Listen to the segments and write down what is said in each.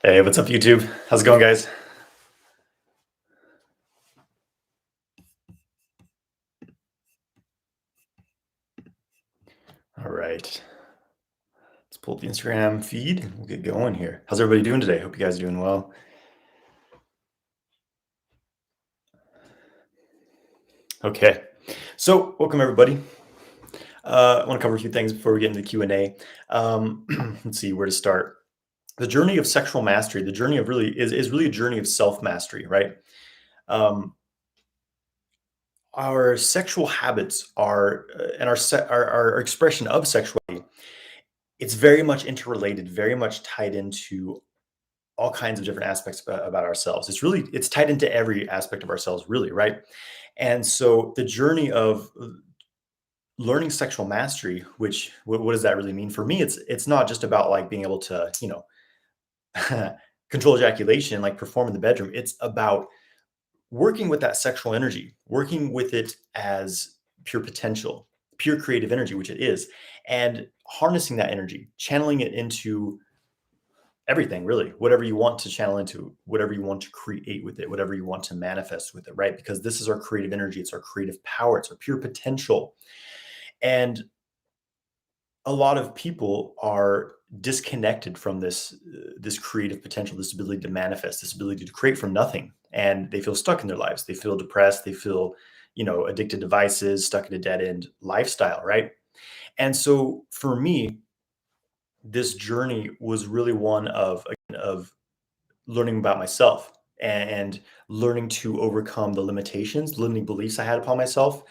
Hey, what's up, YouTube? How's it going, guys? All right. Let's pull up the Instagram feed and we'll get going here. How's everybody doing today? Hope you guys are doing well. Okay. So, welcome, everybody. I want to cover a few things before we get into the Q&A. Let's see where to start. The journey of sexual mastery, the journey of really is really a journey of self-mastery, right? Um, our sexual habits are and our expression of sexuality, it's very much interrelated, very much tied into all kinds of different aspects about ourselves. It's tied into every aspect of ourselves, really, right? And so the journey of learning sexual mastery, which what does that really mean for me? It's not just about like being able to control ejaculation, like perform in the bedroom. It's about working with that sexual energy, working with it as pure potential, pure creative energy, which it is, and harnessing that energy, channeling it into everything, really, whatever you want to channel into, whatever you want to create with it, whatever you want to manifest with it, right? Because this is our creative energy, it's our creative power, it's our pure potential. And a lot of people are disconnected from this creative potential, this ability to manifest, this ability to create from nothing, and they feel stuck in their lives. They feel depressed, they feel, addicted to devices, stuck in a dead end lifestyle, right? And so for me, this journey was really one of learning about myself and learning to overcome the limitations, limiting beliefs I had upon myself,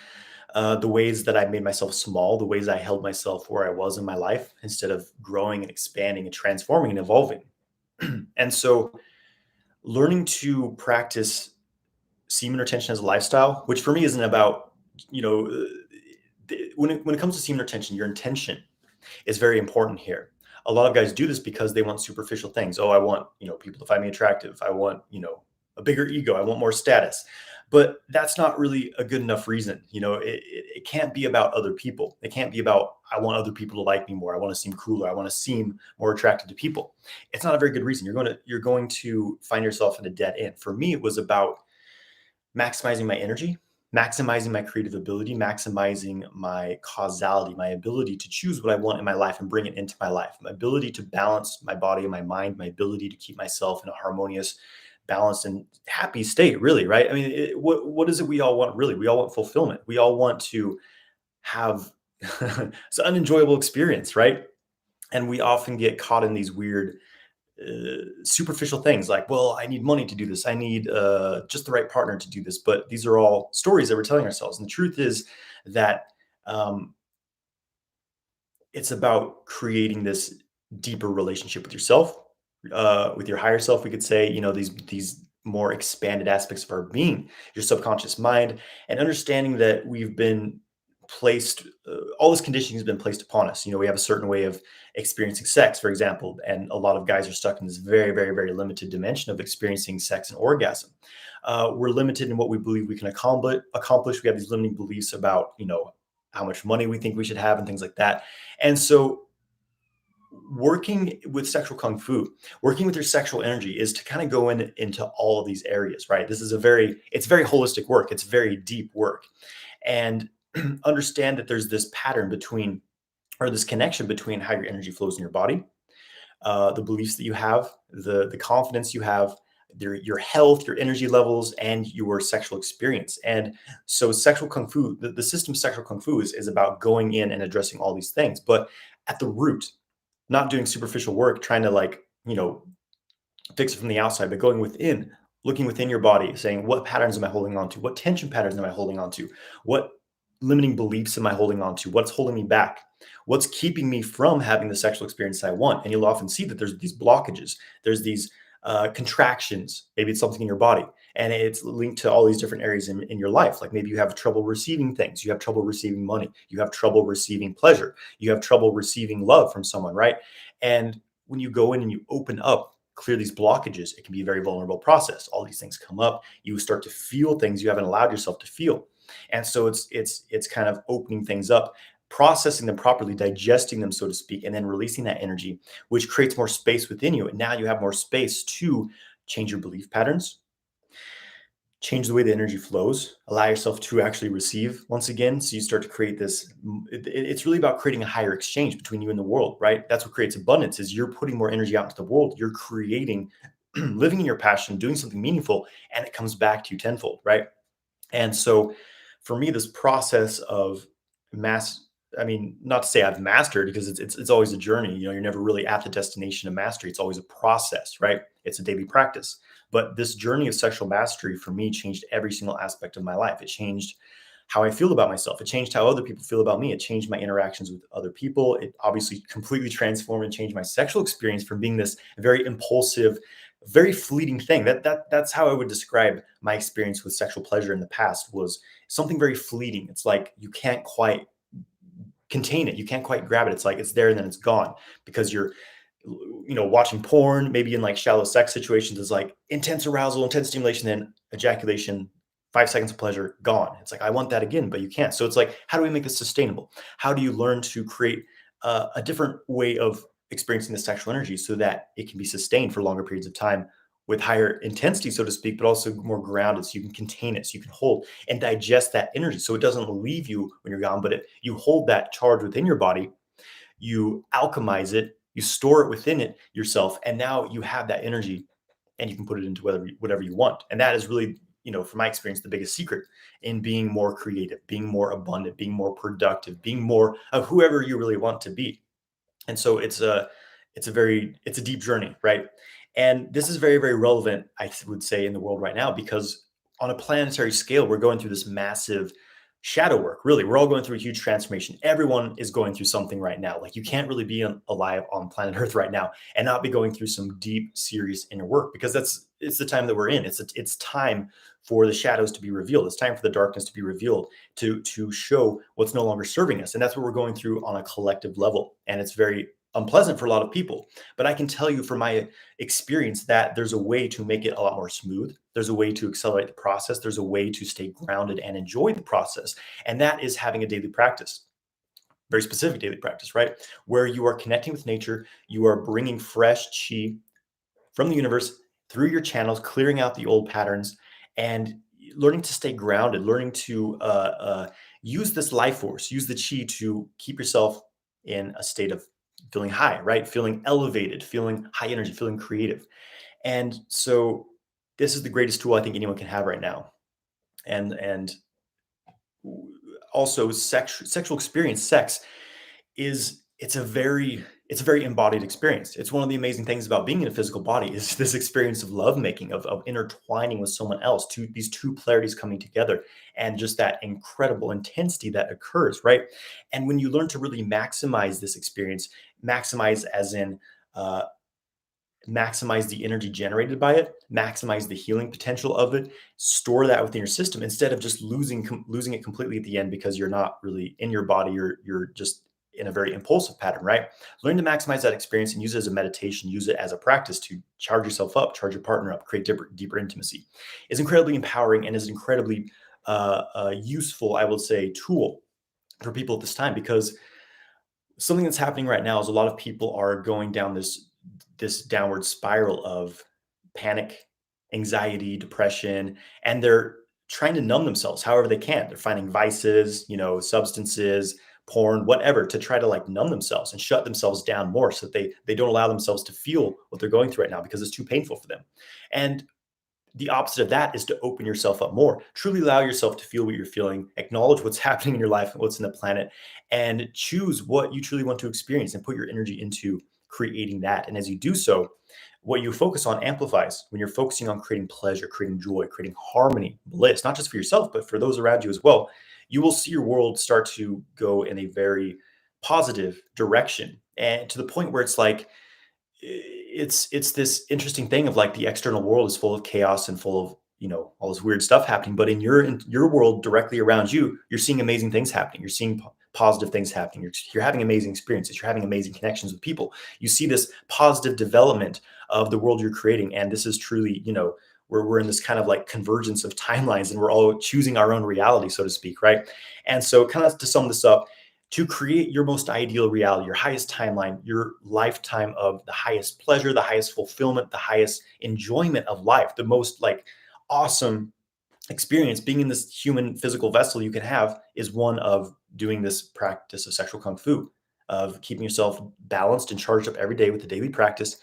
the ways that I made myself small, the ways I held myself where I was in my life instead of growing and expanding and transforming and evolving. And so, learning to practice semen retention as a lifestyle, which for me isn't about, you know, when it comes to semen retention, your intention is very important here. A lot of guys do this because they want superficial things. Oh, I want, people to find me attractive. I want, a bigger ego. I want more status. But that's not really a good enough reason. It can't be about other people. It can't be about, I want other people to like me more. I want to seem cooler. I want to seem more attractive to people. It's not a very good reason. You're going to find yourself in a dead end. For me, it was about maximizing my energy, maximizing my creative ability, maximizing my causality, my ability to choose what I want in my life and bring it into my life, my ability to balance my body and my mind, my ability to keep myself in a harmonious, balanced, and happy state, really, right? I mean, what is it we all want, really? We all want fulfillment. We all want to have it's an unenjoyable experience, right? And we often get caught in these weird superficial things like, well, I need money to do this. I need just the right partner to do this. But these are all stories that we're telling ourselves. And the truth is that um, it's about creating this deeper relationship with yourself, with your higher self. We could say, these more expanded aspects of our being, your subconscious mind, and understanding that we've been placed, all this conditioning has been placed upon us. We have a certain way of experiencing sex, for example, and a lot of guys are stuck in this very, very, very limited dimension of experiencing sex and orgasm. We're limited in what we believe we can accomplish. We have these limiting beliefs about, how much money we think we should have and things like that. And so working with sexual kung fu, working with your sexual energy is to kind of go into all of these areas, right? It's very holistic work. It's very deep work. And understand that there's this pattern between, or this connection between how your energy flows in your body, the beliefs that you have, the confidence you have, your health, your energy levels, and your sexual experience. And so, sexual kung fu, the system of sexual kung fu is about going in and addressing all these things, but at the root, not doing superficial work, trying to fix it from the outside, but going within, looking within your body, saying, what patterns am I holding on to? What tension patterns am I holding on to? What limiting beliefs am I holding on to? What's holding me back? What's keeping me from having the sexual experience I want? And you'll often see that there's these blockages, there's these contractions. Maybe it's something in your body, and it's linked to all these different areas in your life. Like maybe you have trouble receiving things, you have trouble receiving money, you have trouble receiving pleasure, you have trouble receiving love from someone, right? And when you go in and you open up, clear these blockages, it can be a very vulnerable process. All these things come up, you start to feel things you haven't allowed yourself to feel. And so it's kind of opening things up, processing them properly, digesting them, so to speak, and then releasing that energy, which creates more space within you. And now you have more space to change your belief patterns, change the way the energy flows, allow yourself to actually receive once again. So you start to create this, it's really about creating a higher exchange between you and the world, right? That's what creates abundance, is you're putting more energy out into the world. You're creating, living in your passion, doing something meaningful, and it comes back to you tenfold, right? And so for me, this process of mass, I mean, not to say I've mastered, because it's always a journey. You're never really at the destination of mastery. It's always a process, right? It's a daily practice. But this journey of sexual mastery for me changed every single aspect of my life. It changed how I feel about myself. It changed how other people feel about me. It changed my interactions with other people. It obviously completely transformed and changed my sexual experience from being this very impulsive, very fleeting thing. That's how I would describe my experience with sexual pleasure in the past, was something very fleeting. It's like you can't quite contain it. You can't quite grab it. It's like it's there and then it's gone, because you're watching porn, maybe in like shallow sex situations, is like intense arousal, intense stimulation, then ejaculation, 5 seconds of pleasure, gone. It's like, I want that again, but you can't. So it's like, how do we make this sustainable? How do you learn to create a different way of experiencing the sexual energy so that it can be sustained for longer periods of time with higher intensity, so to speak, but also more grounded, so you can contain it, so you can hold and digest that energy, so it doesn't leave you when you're gone, but you hold that charge within your body, you alchemize it, you store it within it yourself, and now you have that energy and you can put it into whatever you want. And that is really, from my experience, the biggest secret in being more creative, being more abundant, being more productive, being more of whoever you really want to be. And so it's a deep journey, right? And this is very, very relevant, would say, in the world right now, because on a planetary scale, we're going through this massive shadow work. Really, we're all going through a huge transformation. Everyone is going through something right now. Like, you can't really be alive on planet Earth right now and not be going through some deep, serious inner work, because it's the time that we're in. It's time for the shadows to be revealed. It's time for the darkness to be revealed, to show what's no longer serving us. And that's what we're going through on a collective level. And it's very unpleasant for a lot of people. But I can tell you from my experience that there's a way to make it a lot more smooth. There's a way to accelerate the process. There's a way to stay grounded and enjoy the process. And that is having a daily practice, very specific daily practice, right? Where you are connecting with nature, you are bringing fresh chi from the universe through your channels, clearing out the old patterns, and learning to stay grounded, learning to use this life force, use the chi to keep yourself in a state of feeling high, right? Feeling elevated, feeling high energy, feeling creative. And so this is the greatest tool I think anyone can have right now. And also sexual experience, sex is it's a very embodied experience. It's one of the amazing things about being in a physical body, is this experience of lovemaking, of intertwining with someone else, these two polarities coming together, and just that incredible intensity that occurs, right? And when you learn to really maximize this experience, maximize as in maximize the energy generated by it, maximize the healing potential of it, store that within your system, instead of just losing it completely at the end because you're not really in your body, you're just in a very impulsive pattern, right? Learn to maximize that experience and use it as a meditation, use it as a practice to charge yourself up, charge your partner up, create deeper intimacy. Is incredibly empowering and is an incredibly useful, I would say, tool for people at this time, because something that's happening right now is a lot of people are going down this downward spiral of panic, anxiety, depression, and they're trying to numb themselves however they can. They're finding vices, substances, porn, whatever, to try to like numb themselves and shut themselves down more, so that they don't allow themselves to feel what they're going through right now, because it's too painful for them. And the opposite of that is to open yourself up more, truly allow yourself to feel what you're feeling, acknowledge what's happening in your life and what's in the planet, and choose what you truly want to experience and put your energy into creating that. And as you do so, what you focus on amplifies. When you're focusing on creating pleasure, creating joy, creating harmony, bliss, not just for yourself, but for those around you as well, you will see your world start to go in a very positive direction. And to the point where it's like, it's this interesting thing of like, the external world is full of chaos and full of all this weird stuff happening, but in your world directly around you, you're seeing amazing things happening. You're seeing positive things happening. You're having amazing experiences. You're having amazing connections with people. You see this positive development of the world you're creating, and this is truly, we're in this kind of like convergence of timelines, and we're all choosing our own reality, so to speak, right? And so, kind of to sum this up, to create your most ideal reality, your highest timeline, your lifetime of the highest pleasure, the highest fulfillment, the highest enjoyment of life, the most like awesome experience being in this human physical vessel you can have is one of doing this practice of sexual kung fu, of keeping yourself balanced and charged up every day with the daily practice,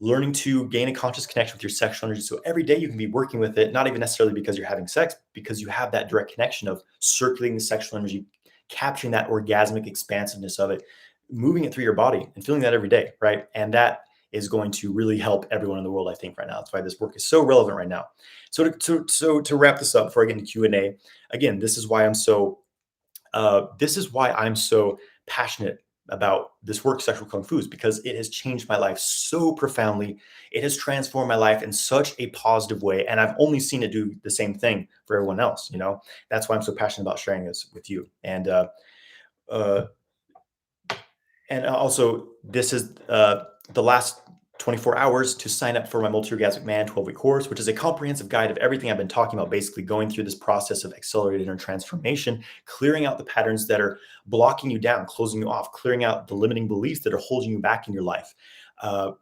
learning to gain a conscious connection with your sexual energy. So every day you can be working with it, not even necessarily because you're having sex, because you have that direct connection of circulating the sexual energy, capturing that orgasmic expansiveness of it, moving it through your body and feeling that every day, right? And that is going to really help everyone in the world, I think, right now. That's why this work is so relevant right now. So to wrap this up before I get into Q&A, again, this is why I'm so passionate about this work, sexual kung fu, is because it has changed my life so profoundly. It has transformed my life in such a positive way, and I've only seen it do the same thing for everyone else. That's why I'm so passionate about sharing this with you. Uh, and also, this is the last 24 hours to sign up for my Multi-Orgasmic Man 12-week course, which is a comprehensive guide of everything I've been talking about, basically going through this process of accelerated inner transformation, clearing out the patterns that are blocking you down, closing you off, clearing out the limiting beliefs that are holding you back in your life, uh,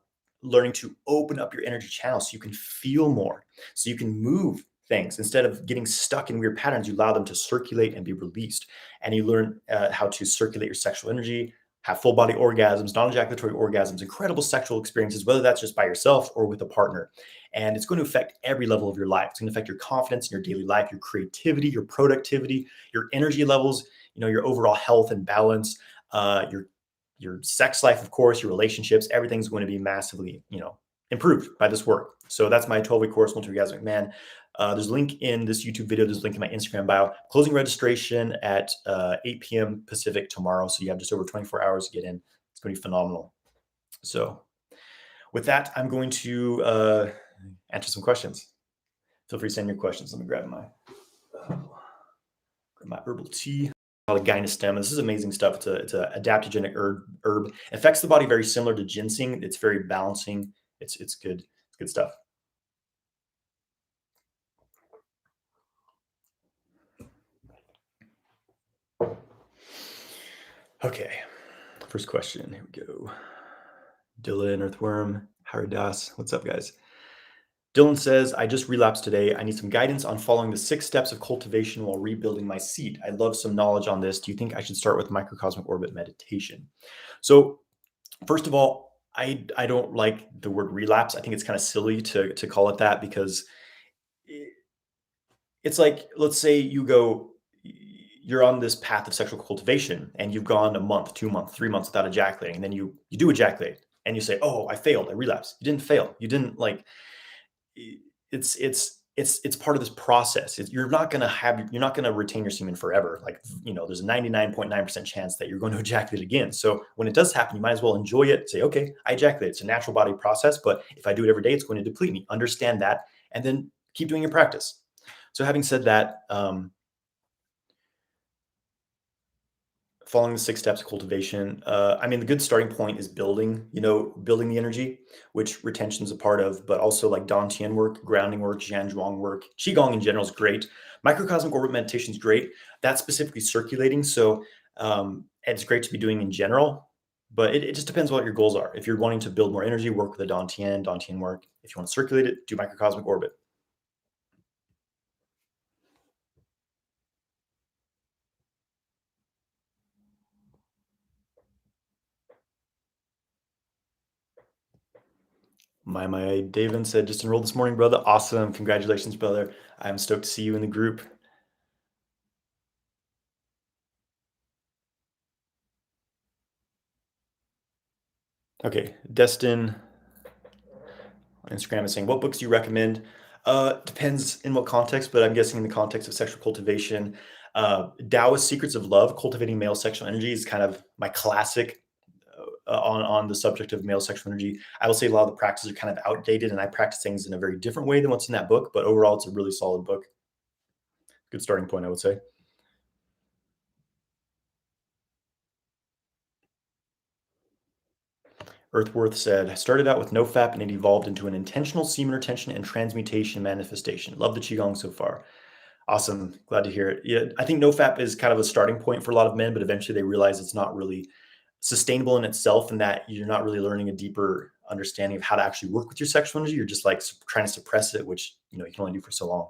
learning to open up your energy channels so you can feel more, so you can move things. Instead of getting stuck in weird patterns, you allow them to circulate and be released. And you learn how to circulate your sexual energy, have full body orgasms, non ejaculatory orgasms, incredible sexual experiences, whether that's just by yourself or with a partner. And it's going to affect every level of your life. It's going to affect your confidence in your daily life, your creativity, your productivity, your energy levels, your overall health and balance, your sex life, of course, your relationships. Everything's going to be massively, improved by this work. So that's my 12-week course, Multi-Orgasmic Man. There's a link in this YouTube video. There's a link in my Instagram bio. Closing registration at 8 p.m. Pacific tomorrow. So you have just over 24 hours to get in. It's going to be phenomenal. So with that, I'm going to answer some questions. Feel free to send your questions. Let me grab my herbal tea. Called Gynostem. This is amazing stuff. It's a adaptogenic herb. It affects the body very similar to ginseng. It's very balancing. It's good. It's good stuff. Okay, first question. Here we go. Dylan, Earthworm, Haridas. What's up, guys? Dylan says, I just relapsed today. I need some guidance on following the 6 steps of cultivation while rebuilding my seat. I'd love some knowledge on this. Do you think I should start with microcosmic orbit meditation? So, first of all, I don't like the word relapse. I think it's kind of silly to call it that because it's like, let's say you're on this path of sexual cultivation and you've gone a month, 2 months, 3 months without ejaculating, and then you do ejaculate and you say, oh, I failed, I relapsed. You didn't fail. You didn't like it's part of this process. You're not going to retain your semen forever. Like, there's a 99.9% chance that you're going to ejaculate again. So when it does happen, you might as well enjoy it. Say, okay, I ejaculate. It's a natural body process, but if I do it every day, it's going to deplete me. Understand that, and then keep doing your practice. So having said that, following the 6 steps of cultivation, the good starting point is building the energy, which retention is a part of, but also like Dantian work, grounding work, Zhuang work, Qigong in general is great. Microcosmic orbit meditation is great. That's specifically circulating. So it's great to be doing in general, but it just depends what your goals are. If you're wanting to build more energy, work with a Dantian work. If you want to circulate it, do microcosmic orbit. My David said, just enrolled this morning, brother. Awesome. Congratulations, brother. I'm stoked to see you in the group. Okay. Destin on Instagram is saying, what books do you recommend? Depends in what context, but I'm guessing in the context of sexual cultivation. Taoist Secrets of Love, Cultivating Male Sexual Energy is kind of my classic on the subject of male sexual energy. I will say a lot of the practices are kind of outdated, and I practice things in a very different way than what's in that book. But overall, it's a really solid book. Good starting point, I would say. Earthworth said, I started out with no FAP and it evolved into an intentional semen retention and transmutation manifestation. Love the Qigong so far. Awesome. Glad to hear it. Yeah, I think NoFap is kind of a starting point for a lot of men, but eventually they realize it's not really sustainable in itself and that you're not really learning a deeper understanding of how to actually work with your sexual energy. You're just like trying to suppress it, which, you can only do for so long.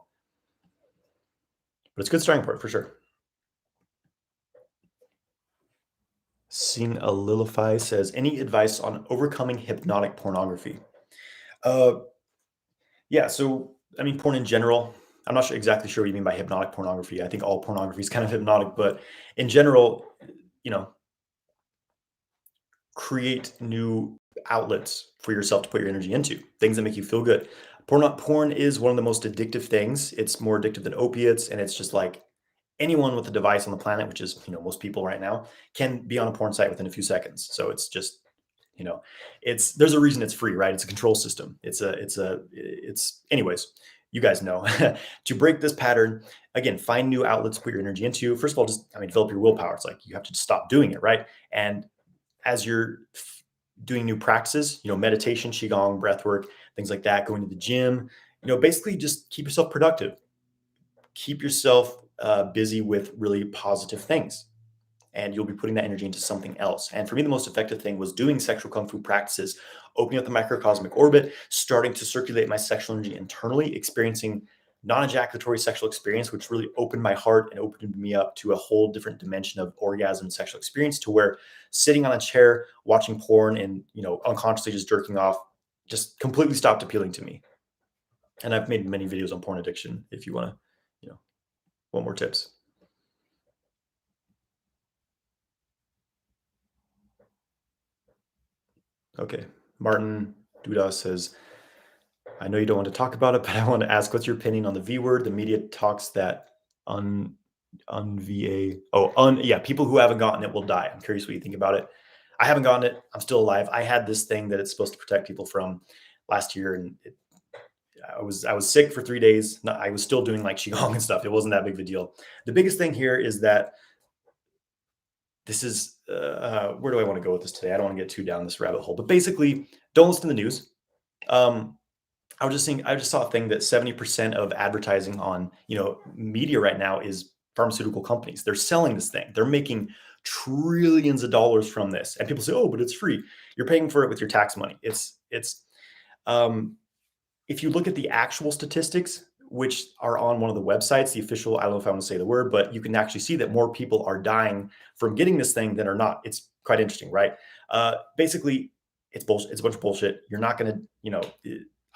But it's a good starting point for sure. Seen a Lilify says, any advice on overcoming hypnotic pornography? Uh, yeah. So, I mean, porn in general, I'm not exactly sure what you mean by hypnotic pornography. I think all pornography is kind of hypnotic, but in general, you know, create new outlets for yourself to put your energy into, things that make you feel good. Porn is one of the most addictive things. It's more addictive than opiates, and it's just like anyone with a device on the planet, which is most people right now, can be on a porn site within a few seconds. So it's just you know, it's there's a reason it's free, right? It's a control system. It's anyways. You guys know to break this pattern again. Find new outlets to put your energy into. First of all, just develop your willpower. It's like you have to just stop doing it, right? And as you're doing new practices, meditation, qigong, breath work, things like that, going to the gym, basically just keep yourself productive, keep yourself busy with really positive things, and you'll be putting that energy into something else. And for me, the most effective thing was doing sexual kung fu practices, opening up the microcosmic orbit, starting to circulate my sexual energy internally, experiencing non-ejaculatory sexual experience, which really opened my heart and opened me up to a whole different dimension of orgasm and sexual experience, to where sitting on a chair watching porn and unconsciously just jerking off just completely stopped appealing to me. And I've made many videos on porn addiction if you want to, you know, want more tips. Okay. Martin Duda says, I know you don't want to talk about it, but I want to ask, what's your opinion on the V word? The media talks that un unva yeah, people who haven't gotten it will die. I'm curious what you think about it. I haven't gotten it. I'm still alive. I had this thing that it's supposed to protect people from last year, and I was sick for 3 days. I was still doing like qigong and stuff. It wasn't that big of a deal. The biggest thing here is that this is where do I want to go with this today? I don't want to get too down this rabbit hole, but basically, don't listen to the news. Um, I just saw a thing that 70% of advertising on, media right now is pharmaceutical companies. They're selling this thing. They're making trillions of dollars from this. And people say, "Oh, but it's free." You're paying for it with your tax money. Um if you look at the actual statistics, which are on one of the websites, the official, I don't know if I want to say the word, but you can actually see that more people are dying from getting this thing than are not. It's quite interesting, right? Basically, it's bullshit. It's a bunch of bullshit. You're not going to,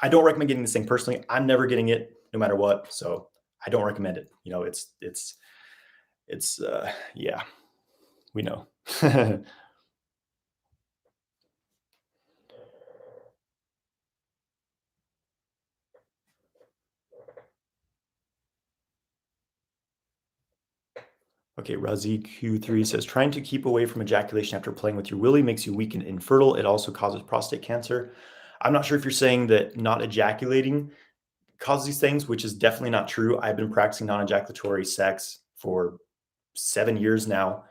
I don't recommend getting this thing personally. I'm never getting it no matter what. So I don't recommend it. Yeah, we know. Okay, Razi Q3 says, trying to keep away from ejaculation after playing with your willy makes you weak and infertile. It also causes prostate cancer. I'm not sure if you're saying that not ejaculating causes these things, which is definitely not true. I've been practicing non-ejaculatory sex for 7 years now.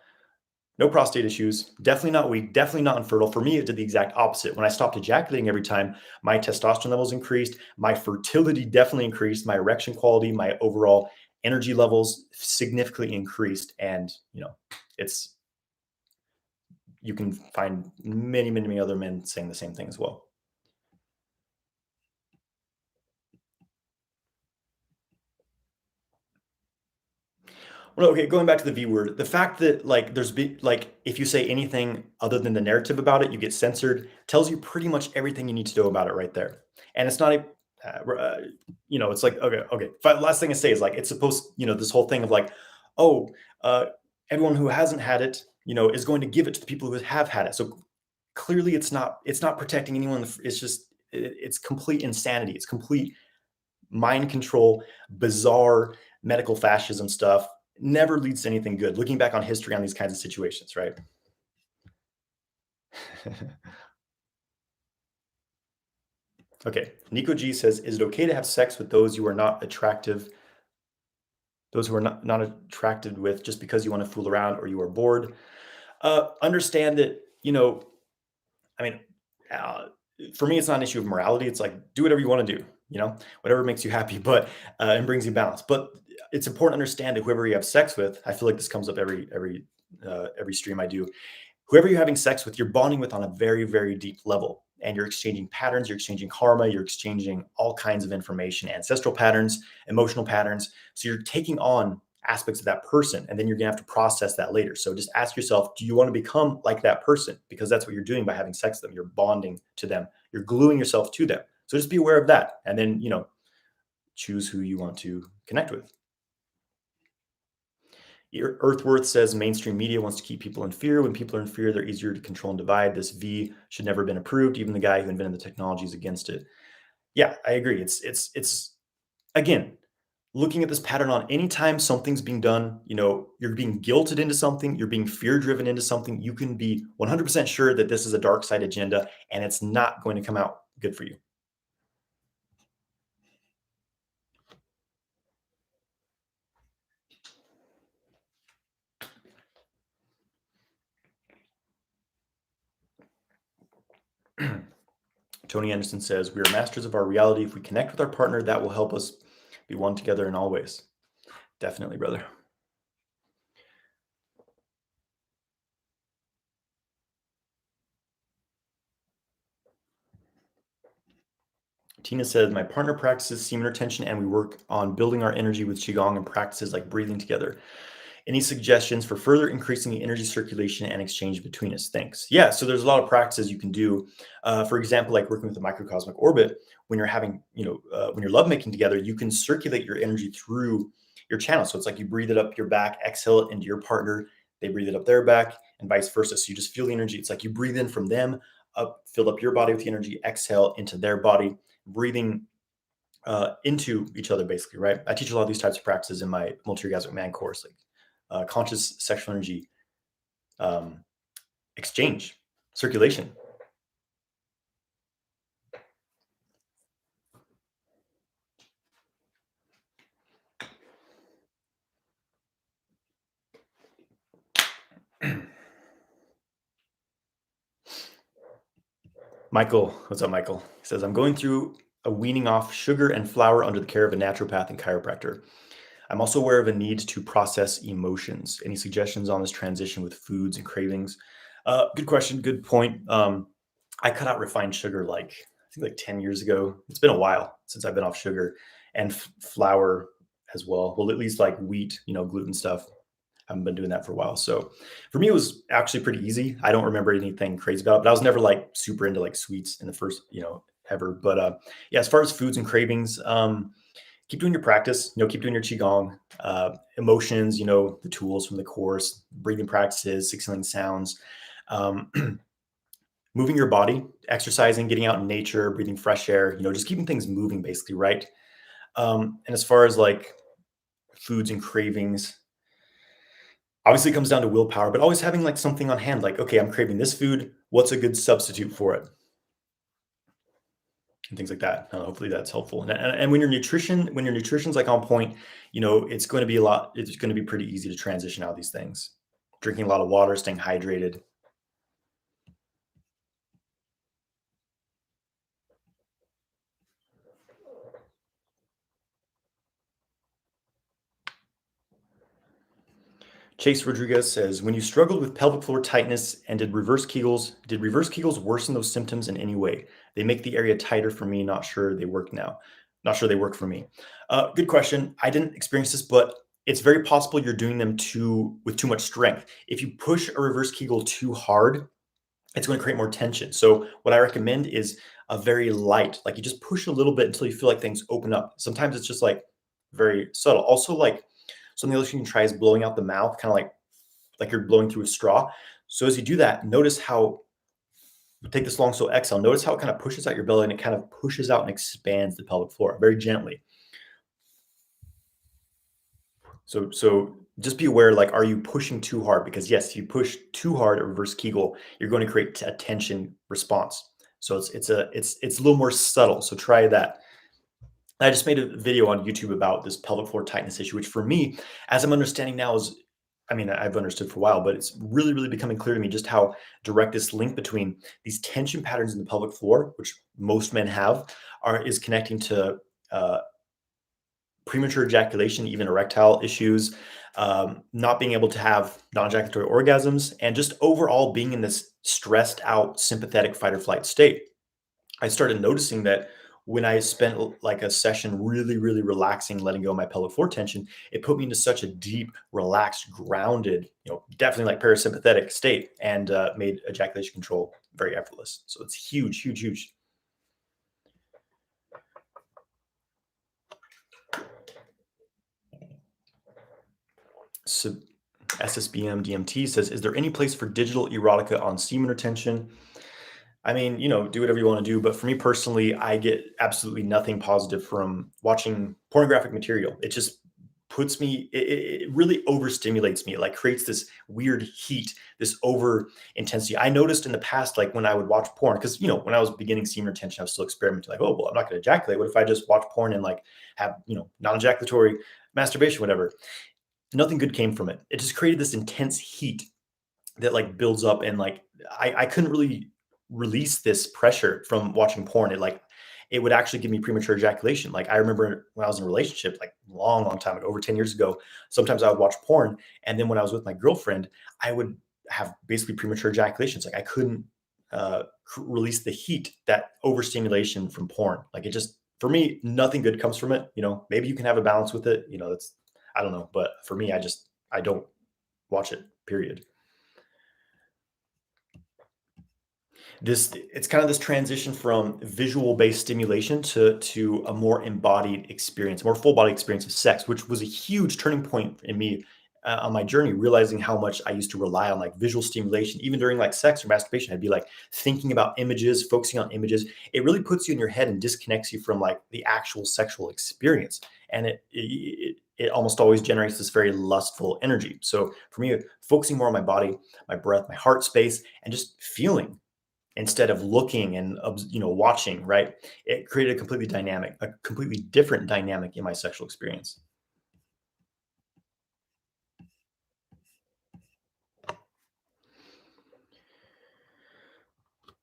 No prostate issues. Definitely not weak. Definitely not infertile. For me, it did the exact opposite. When I stopped ejaculating every time, my testosterone levels increased. My fertility definitely increased. My erection quality, my overall energy levels significantly increased. And, it's, you can find many, many, many other men saying the same thing as well. Well, okay, going back to the V word, the fact that if you say anything other than the narrative about it, you get censored, tells you pretty much everything you need to know about it right there. And it's not a, it's like, okay. Last thing I say is like, it's supposed, this whole thing of like, oh, uh, everyone who hasn't had it, is going to give it to the people who have had it. So clearly it's not protecting anyone. It's just, it's complete insanity. It's complete mind control, bizarre medical fascism stuff. Never leads to anything good. Looking back on history on these kinds of situations, right? Okay. Nico G says, is it okay to have sex with those you are not attractive, those who are not attracted with, just because you want to fool around or you are bored? Understand that, I mean, uh, for me, it's not an issue of morality. It's like, do whatever you want to do, whatever makes you happy, but and brings you balance. But it's important to understand that whoever you have sex with, I feel like this comes up every stream I do. Whoever you're having sex with, you're bonding with on a very, very deep level. And you're exchanging patterns, you're exchanging karma, you're exchanging all kinds of information, ancestral patterns, emotional patterns. So you're taking on aspects of that person, and then you're gonna have to process that later. So just ask yourself, do you want to become like that person? Because that's what you're doing by having sex with them. You're bonding to them, you're gluing yourself to them. So just be aware of that. And then, choose who you want to connect with. Earthworth says mainstream media wants to keep people in fear. When people are in fear, they're easier to control and divide. This V should never have been approved. Even the guy who invented the technology is against it. Yeah, I agree. It's again, looking at this pattern on anytime something's being done, you're being guilted into something, you're being fear driven into something, you can be 100% sure that this is a dark side agenda and it's not going to come out good for you. Tony Anderson says, we are masters of our reality. If we connect with our partner, that will help us be one together in all ways. Definitely, brother. Tina said, my partner practices semen retention and we work on building our energy with Qigong and practices like breathing together. Any suggestions for further increasing the energy circulation and exchange between us? Thanks. Yeah, so there's a lot of practices you can do. For example, like working with the microcosmic orbit, when you're having, when you're lovemaking together, you can circulate your energy through your channel. So it's like you breathe it up your back, exhale it into your partner, they breathe it up their back, and vice versa. So you just feel the energy. It's like you breathe in from them, up, fill up your body with the energy, exhale into their body, breathing into each other, basically, right? I teach a lot of these types of practices in my Multi-Orgasmic Man course, like conscious sexual energy exchange, circulation. Michael, what's up, Michael? He says, I'm going through a weaning off sugar and flour under the care of a naturopath and chiropractor. I'm also aware of a need to process emotions. Any suggestions on this transition with foods and cravings? Good question. Good point. I cut out refined sugar I think like 10 years ago. It's been a while since I've been off sugar and flour as well. Well, at least like wheat, gluten stuff. I haven't been doing that for a while. So for me, it was actually pretty easy. I don't remember anything crazy about it, but I was never like super into like sweets in the first, ever. But yeah, as far as foods and cravings, keep doing your practice, keep doing your Qigong, emotions, the tools from the course, breathing practices, 6 sounds, um, moving your body, exercising, getting out in nature, breathing fresh air, just keeping things moving basically, right? And as far as like foods and cravings, obviously it comes down to willpower, but always having like something on hand, like, okay, I'm craving this food. What's a good substitute for it? And things like that. Hopefully that's helpful. And when your nutrition's like on point, it's going to be pretty easy to transition out of these things. Drinking a lot of water, staying hydrated. Chase Rodriguez says, when you struggled with pelvic floor tightness and did reverse Kegels worsen those symptoms in any way? They make the area tighter for me. Not sure they work now. Not sure they work for me. Good question. I didn't experience this, but it's very possible you're doing them with too much strength. If you push a reverse Kegel too hard, it's going to create more tension. So what I recommend is a very light, like you just push a little bit until you feel like things open up. Sometimes it's just like very subtle. Also, like something else you can try is blowing out the mouth, kind of like you're blowing through a straw. So as you do that, notice how take this long slow exhale. Notice how it kind of pushes out your belly and it kind of pushes out and expands the pelvic floor very gently. So just be aware, like, are you pushing too hard? Because yes, if you push too hard a reverse Kegel, you're going to create a tension response. So it's a little more subtle. So try that. I just made a video on YouTube about this pelvic floor tightness issue, which for me, as I'm understanding now, I've understood for a while, but it's really, really becoming clear to me just how direct this link between these tension patterns in the pelvic floor, which most men have, is connecting to premature ejaculation, even erectile issues, not being able to have non-ejaculatory orgasms, and just overall being in this stressed out sympathetic fight or flight state. I started noticing that when I spent like a session really, really relaxing, letting go of my pelvic floor tension, it put me into such a deep, relaxed, grounded, definitely like parasympathetic state, and made ejaculation control very effortless. So it's huge, huge, huge. So SSBM DMT says, is there any place for digital erotica on semen retention? I mean, do whatever you want to do. But for me personally, I get absolutely nothing positive from watching pornographic material. It just puts me, it really overstimulates me. It like creates this weird heat, this over intensity. I noticed in the past, like when I would watch porn, because, when I was beginning semen retention, I was still experimenting, like, oh, well, I'm not going to ejaculate. What if I just watch porn and like have, non ejaculatory masturbation, whatever? Nothing good came from it. It just created this intense heat that like builds up, and like I couldn't really release this pressure from watching porn. It would actually give me premature ejaculation. Like I remember when I was in a relationship, like long, long time ago, over 10 years ago, sometimes I would watch porn. And then when I was with my girlfriend, I would have basically premature ejaculations. Like I couldn't release the heat, that overstimulation from porn. Like it just, for me, nothing good comes from it. Maybe you can have a balance with it. That's, I don't know. But for me, I don't watch it, period. It's kind of this transition from visual based stimulation to a more embodied experience, more full body experience of sex, which was a huge turning point in me on my journey, realizing how much I used to rely on like visual stimulation. Even during like sex or masturbation, I'd be like thinking about images, focusing on images. It really puts you in your head and disconnects you from like the actual sexual experience, and it almost always generates this very lustful energy. So for me, focusing more on my body, my breath, my heart space, and just feeling instead of looking and watching, right? It created a completely different dynamic in my sexual experience.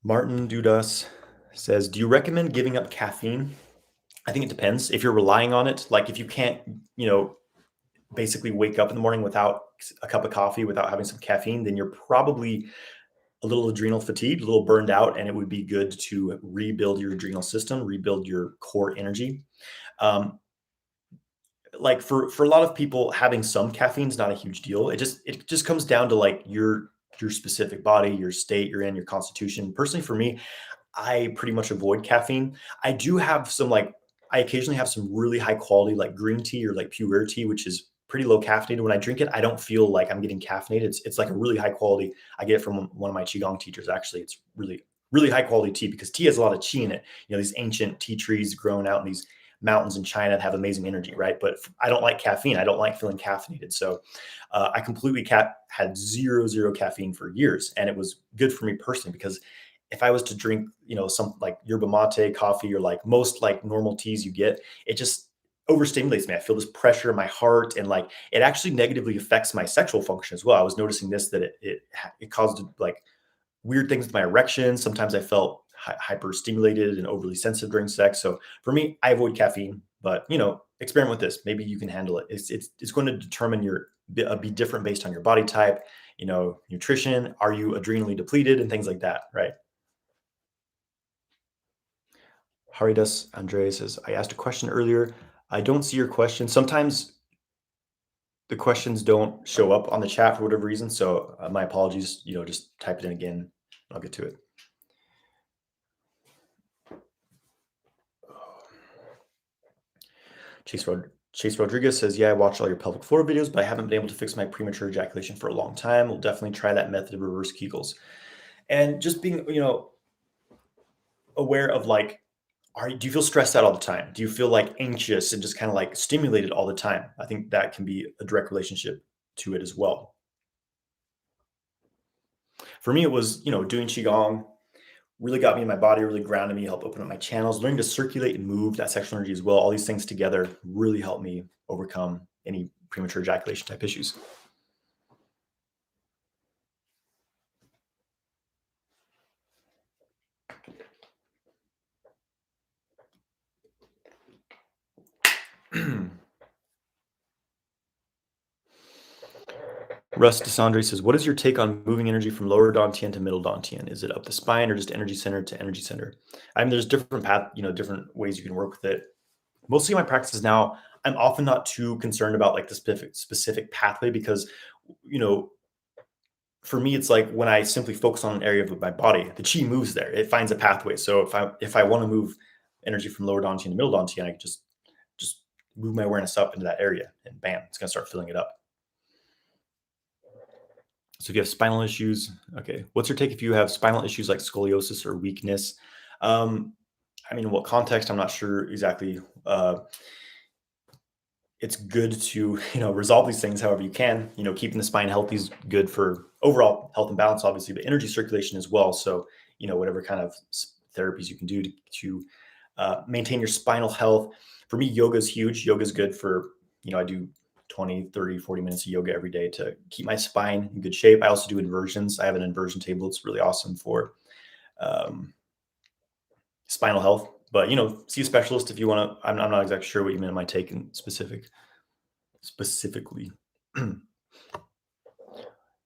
Martin Dudas says, do you recommend giving up caffeine? I think it depends. If you're relying on it, like if you can't, basically wake up in the morning without a cup of coffee, without having some caffeine, then you're probably a little adrenal fatigued, a little burned out, and it would be good to rebuild your adrenal system, rebuild your core energy. Um, like for a lot of people, having some caffeine is not a huge deal. It just comes down to like your specific body, your state you're in, your constitution. Personally, for me, I pretty much avoid caffeine. I do have some like I occasionally have some really high quality like green tea or like pure tea, which is pretty low caffeinated. When I drink it, I don't feel like I'm getting caffeinated. It's like a really high quality. I get it from one of my Qigong teachers. Actually, it's really really high quality tea because tea has a lot of chi in it. These ancient tea trees grown out in these mountains in China that have amazing energy, right? But I don't like caffeine. I don't like feeling caffeinated. So I completely had zero caffeine for years, and it was good for me personally because if I was to drink, some like yerba mate coffee or like most like normal teas you get, it just overstimulates me. I feel this pressure in my heart, and like it actually negatively affects my sexual function as well. I was noticing this that it caused like weird things with my erection. Sometimes I felt hyper stimulated and overly sensitive during sex. So for me, I avoid caffeine, but experiment with this. Maybe you can handle it. It's going to determine be different based on your body type, nutrition. Are you adrenally depleted and things like that, right? Haridas Andreas says, I asked a question earlier. I don't see your question. Sometimes the questions don't show up on the chat for whatever reason. So my apologies. Just type it in again. I'll get to it. Chase Rodriguez says, yeah, I watched all your pelvic floor videos, but I haven't been able to fix my premature ejaculation for a long time. We'll definitely try that method of reverse Kegels. And just being, aware of like, do you feel stressed out all the time? Do you feel like anxious and just kind of like stimulated all the time? I think that can be a direct relationship to it as well. For me, it was, doing Qigong really got me in my body, really grounded me, helped open up my channels, learning to circulate and move that sexual energy as well. All these things together really helped me overcome any premature ejaculation type issues. Russ DeSandre says, what is your take on moving energy from lower Dantian to middle Dantian? Is it up the spine or just energy center to energy center? I mean, there's different different ways you can work with it. Mostly my practices now, I'm often not too concerned about like the specific pathway because, you know, for me, it's like when I simply focus on an area of my body, the chi moves there. It finds a pathway. So if I want to move energy from lower Dantian to middle Dantian, I can just move my awareness up into that area, and bam, it's gonna start filling it up. So if you have spinal issues, okay, what's your take if you have spinal issues like scoliosis or weakness? Um, I mean, in what context? I'm not sure exactly. It's good to resolve these things however you can. Keeping the spine healthy is good for overall health and balance, obviously, but energy circulation as well. So whatever kind of therapies you can do to maintain your spinal health. For me, yoga is huge. Yoga is good for I do 20, 30, 40 minutes of yoga every day to keep my spine in good shape. I also do inversions. I have an inversion table. It's really awesome for um, spinal health. But see a specialist if you want to. I'm not exactly sure what you meant by taking specifically.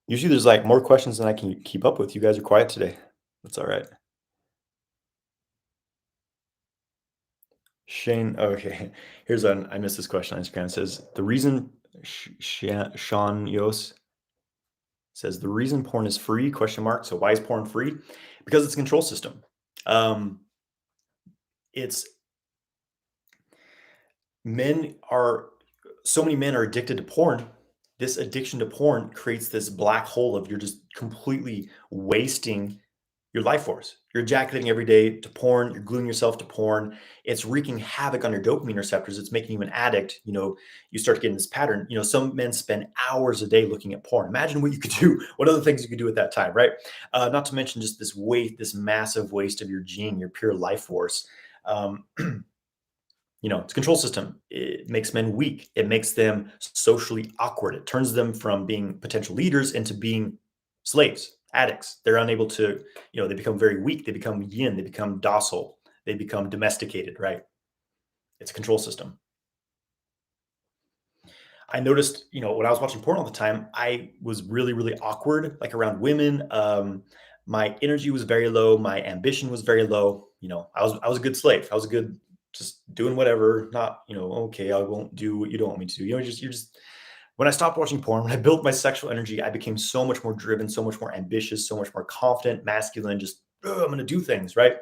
Usually there's like more questions than I can keep up with. You guys are quiet today. That's all right. Shane, okay. Here's I missed this question on Instagram. It says the reason Sean Yos says the reason porn is free, question mark. So why is porn free? Because it's a control system. It's so many men are addicted to porn. This addiction to porn creates this black hole of you're just completely wasting your life force. You're ejaculating every day to porn. You're gluing yourself to porn. It's wreaking havoc on your dopamine receptors. It's making you an addict. You start getting this pattern. Some men spend hours a day looking at porn. Imagine what you could do, what other things you could do at that time, right? Not to mention just this massive waste of your gene, your pure life force. It's a control system. It makes men weak. It makes them socially awkward. It turns them from being potential leaders into being slaves, addicts. They're unable to, they become very weak. They become yin. They become docile. They become domesticated, right? It's a control system. I noticed, when I was watching porn all the time, I was really, really awkward, like around women. My energy was very low. My ambition was very low. I was a good slave. I was a good just doing whatever, not, okay, I won't do what you don't want me to do. When I stopped watching porn, when I built my sexual energy, I became so much more driven, so much more ambitious, so much more confident, masculine, just, I'm going to do things, right?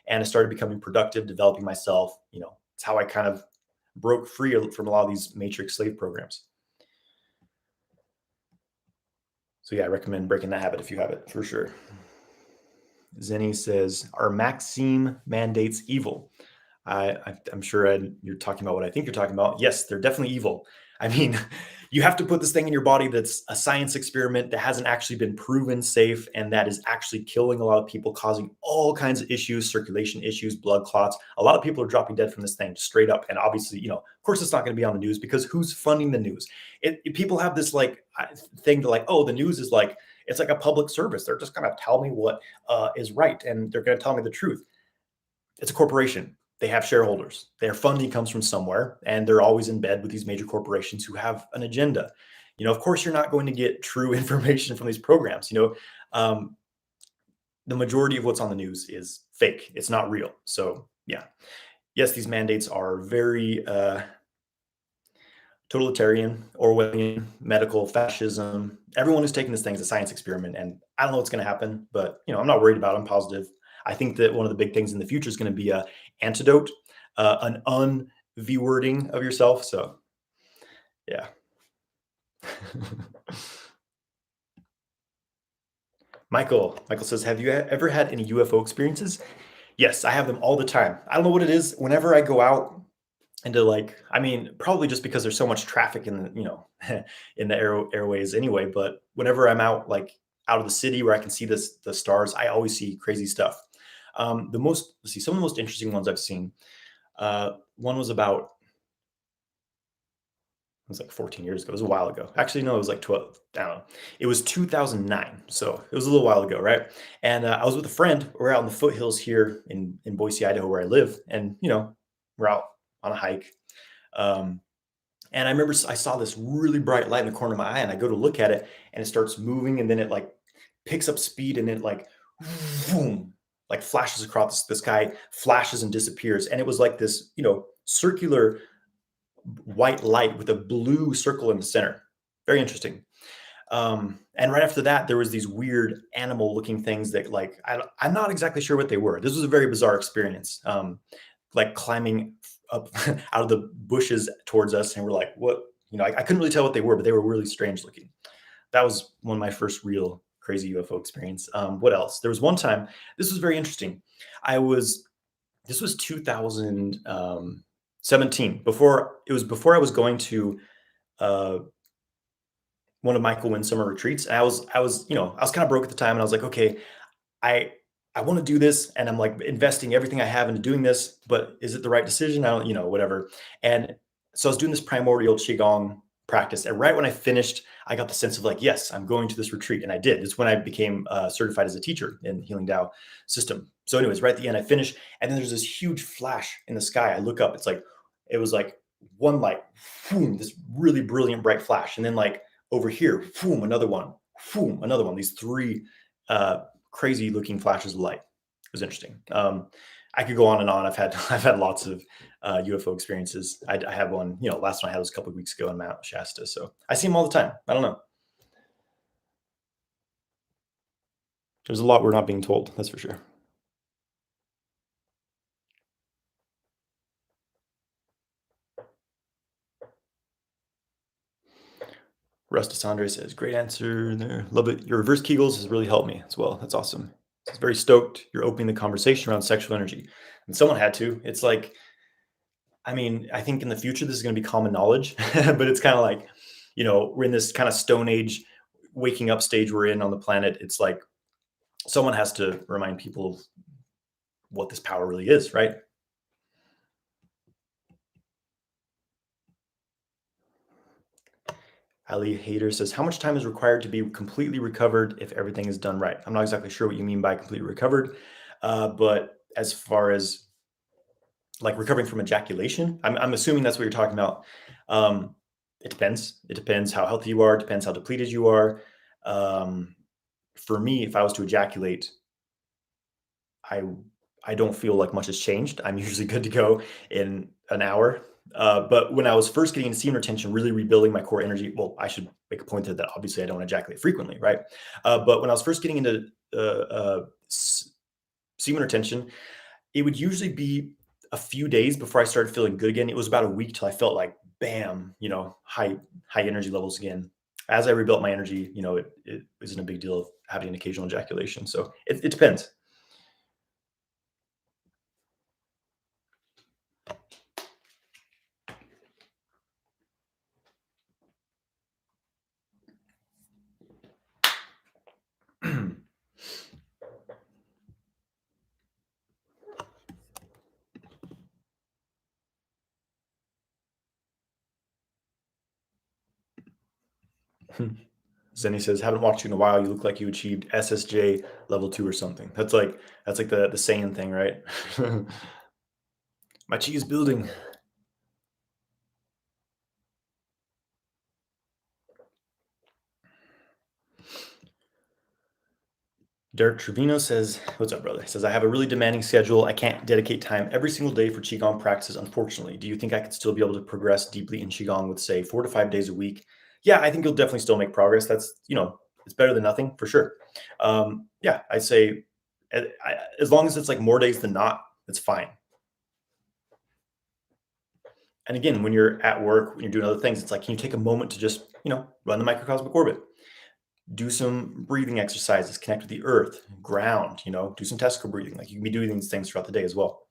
And I started becoming productive, developing myself. It's how I kind of broke free from a lot of these matrix slave programs. So yeah, I recommend breaking that habit if you have it, for sure. Zenny says, are Maxime mandates evil? I'm sure you're talking about what I think you're talking about. Yes, they're definitely evil. I mean, you have to put this thing in your body that's a science experiment that hasn't actually been proven safe and that is actually killing a lot of people, causing all kinds of issues, circulation issues, blood clots. A lot of people are dropping dead from this thing straight up. And obviously, of course, it's not going to be on the news because who's funding the news? People have this thing to the news is it's like a public service. They're just going to tell me what is right and they're going to tell me the truth. It's a corporation. They have shareholders. Their funding comes from somewhere, and they're always in bed with these major corporations who have an agenda. Of course, you're not going to get true information from these programs. The majority of what's on the news is fake. It's not real. So, yeah. Yes, these mandates are very totalitarian, Orwellian, medical fascism. Everyone is taking this thing as a science experiment, and I don't know what's going to happen, but I'm not worried about it. I'm positive. I think that one of the big things in the future is going to be a antidote, an un-V-wording of yourself. So, yeah. Michael says, have you ever had any UFO experiences? Yes, I have them all the time. I don't know what it is. Whenever I go out into probably just because there's so much traffic in the, in the airways anyway, but whenever I'm out, out of the city where I can see the stars, I always see crazy stuff. Some of the most interesting ones I've seen. One was it was like 14 years ago. It was a while ago. Actually, no, it was like 12. I don't know. It was 2009. So it was a little while ago, right? And I was with a friend. We're out in the foothills here in Boise, Idaho, where I live. And, we're out on a hike. And And I remember I saw this really bright light in the corner of my eye, and I go to look at it, and it starts moving, and then it like picks up speed, and it like boom, like flashes across the sky, flashes and disappears. And it was like this, circular white light with a blue circle in the center. Very interesting. And right after that, there was these weird animal-looking things that, like, I'm not exactly sure what they were. This was a very bizarre experience, like climbing up out of the bushes towards us, and we're like, "What?" I couldn't really tell what they were, but they were really strange looking. That was one of my first real crazy UFO experience. What else? There was one time. This was very interesting. I was. This was 2017. Before I was going to uh, one of Michael Wynn's summer retreats. And I was kind of broke at the time, and I was like, okay, I I want to do this, and I'm like investing everything I have into doing this, but is it the right decision? I don't, whatever. And so I was doing this primordial Qigong practice. And right when I finished, I got the sense of like, yes, I'm going to this retreat. And I did. It's when I became certified as a teacher in Healing Tao system. So anyways, right at the end, I finished. And then there's this huge flash in the sky. I look up, it was like one light, boom, this really brilliant bright flash. And then like over here, boom, another one. These three crazy looking flashes of light. It was interesting. I could go on and on. I've had lots of UFO experiences. I had one, last one I had was a couple of weeks ago in Mount Shasta. So I see them all the time. I don't know. There's a lot we're not being told. That's for sure. Rustus Andre says, great answer there. Love it. Your reverse Kegels has really helped me as well. That's awesome. It's very stoked. You're opening the conversation around sexual energy. And someone had to. It's like, I mean, I think in the future this is going to be common knowledge, but it's kind of like, we're in this kind of Stone Age waking up stage we're in on the planet. It's like someone has to remind people of what this power really is, right? Ali Hader says, how much time is required to be completely recovered if everything is done right? I'm not exactly sure what you mean by completely recovered, but as far as like recovering from ejaculation, I'm assuming that's what you're talking about. It depends. It depends how healthy you are. It depends how depleted you are. Um, for me, if I was to ejaculate, I I don't feel like much has changed. I'm usually good to go in an hour. But when I was first getting into semen retention, really rebuilding my core energy, well, I should make a point that obviously I don't ejaculate frequently, right? But when I was first getting into semen retention, it would usually be a few days before I started feeling good again. It was about a week till I felt like bam, high energy levels again. As I rebuilt my energy, it isn't a big deal of having an occasional ejaculation. So it depends. Zenny says, haven't watched you in a while. You look like you achieved SSJ level 2 or something. That's like the saying thing, right? My chi is building. Derek Trevino says, what's up, brother? He says, I have a really demanding schedule. I can't dedicate time every single day for Qigong practices, unfortunately. Do you think I could still be able to progress deeply in Qigong with, say, 4 to 5 days a week? Yeah, I think you'll definitely still make progress. That's, it's better than nothing for sure. Yeah, I'd say as long as it's like more days than not, it's fine. And again, when you're at work, when you're doing other things, it's like, can you take a moment to just, run the microcosmic orbit? Do some breathing exercises, connect with the earth, ground, do some testicle breathing. Like you can be doing these things throughout the day as well.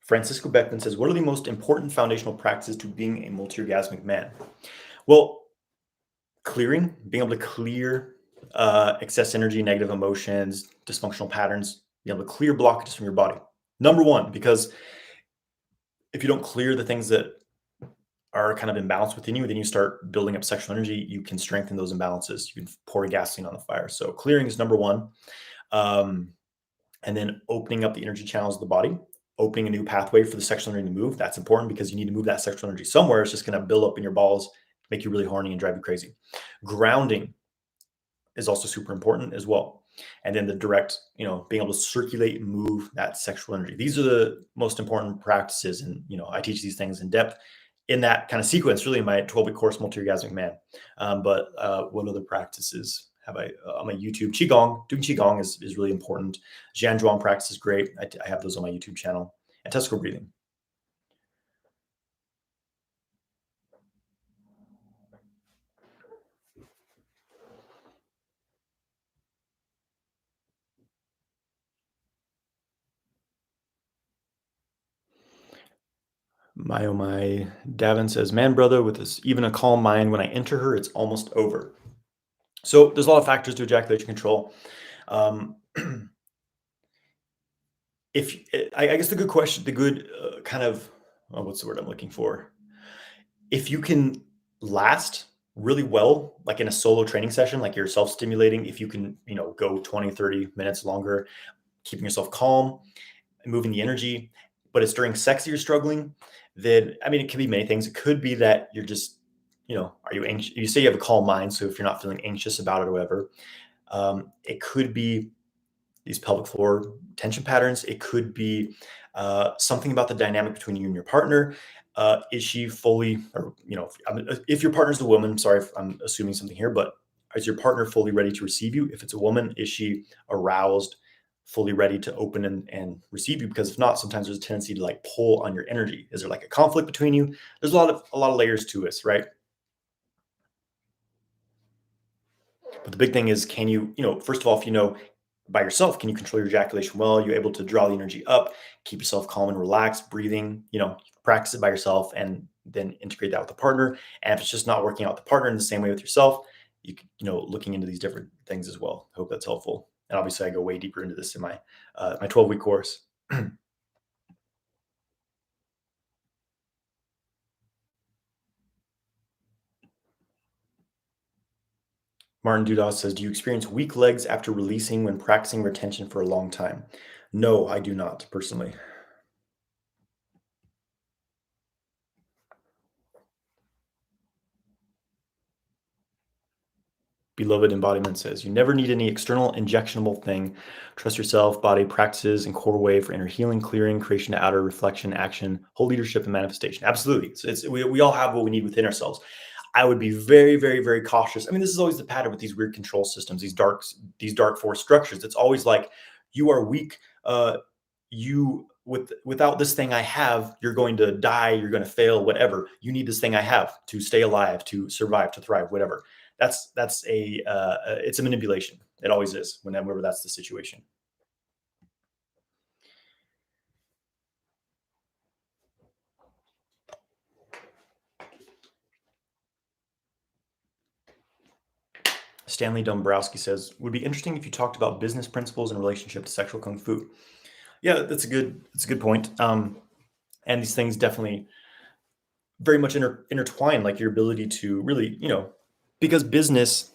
Francisco Beckman says, what are the most important foundational practices to being a multi-orgasmic man? Well, being able to clear excess energy, negative emotions, dysfunctional patterns, being able to clear blockages from your body. Number one, because if you don't clear the things that are kind of imbalanced within you, then you start building up sexual energy. You can strengthen those imbalances. You can pour gasoline on the fire. So clearing is number one. And then opening up the energy channels of the body, opening a new pathway for the sexual energy to move. That's important because you need to move that sexual energy somewhere. It's just going to build up in your balls, make you really horny and drive you crazy. Grounding is also super important as well. And then the direct, being able to circulate and move that sexual energy. These are the most important practices. And, I teach these things in depth in that kind of sequence, really in my 12-week course, Multi-Orgasmic Man. But what other practices have I on my YouTube? Qigong, doing Qigong is really important. Zhuang practice is great. I have those on my YouTube channel. And testicle breathing. My oh my, Davin says, man, brother, with this even a calm mind, when I enter her, it's almost over. So there's a lot of factors to ejaculation control. Um, I guess the good question, the good kind of, what's the word I'm looking for? If you can last really well, like in a solo training session, like you're self-stimulating, if you can, go 20, 30 minutes longer, keeping yourself calm, moving the energy, but it's during sex that you're struggling, then, it could be many things. It could be that you're just, are you anxious? You say you have a calm mind. So if you're not feeling anxious about it or whatever, it could be these pelvic floor tension patterns. It could be something about the dynamic between you and your partner. Is she fully, or, if your partner's a woman, sorry if I'm assuming something here, but is your partner fully ready to receive you? If it's a woman, is she aroused, fully ready to open and receive you? Because if not, sometimes there's a tendency to like pull on your energy. Is there like a conflict between you? There's a lot of layers to this, right? But the big thing is, can you, first of all, if you know by yourself, can you control your ejaculation well? You're able to draw the energy up, keep yourself calm and relaxed, breathing, practice it by yourself and then integrate that with the partner. And if it's just not working out with the partner in the same way with yourself, you can, looking into these different things as well. Hope that's helpful. And obviously I go way deeper into this in my 12-week course. Martin Dudas says, do you experience weak legs after releasing when practicing retention for a long time? No, I do not personally. Beloved Embodiment says, you never need any external injectionable thing. Trust yourself, body practices, and core way for inner healing, clearing, creation to outer, reflection, action, whole leadership, and manifestation. Absolutely. We all have what we need within ourselves. I would be very, very, very cautious. This is always the pattern with these weird control systems, these dark force structures. It's always like, you are weak. Without this thing I have, you're going to die, you're going to fail, whatever. You need this thing I have to stay alive, to survive, to thrive, whatever. It's a manipulation. It always is whenever that's the situation. Stanley Dombrowski says, would be interesting if you talked about business principles in relationship to sexual kung fu. Yeah, that's a good point. And these things definitely very much intertwine, like your ability to really, because business,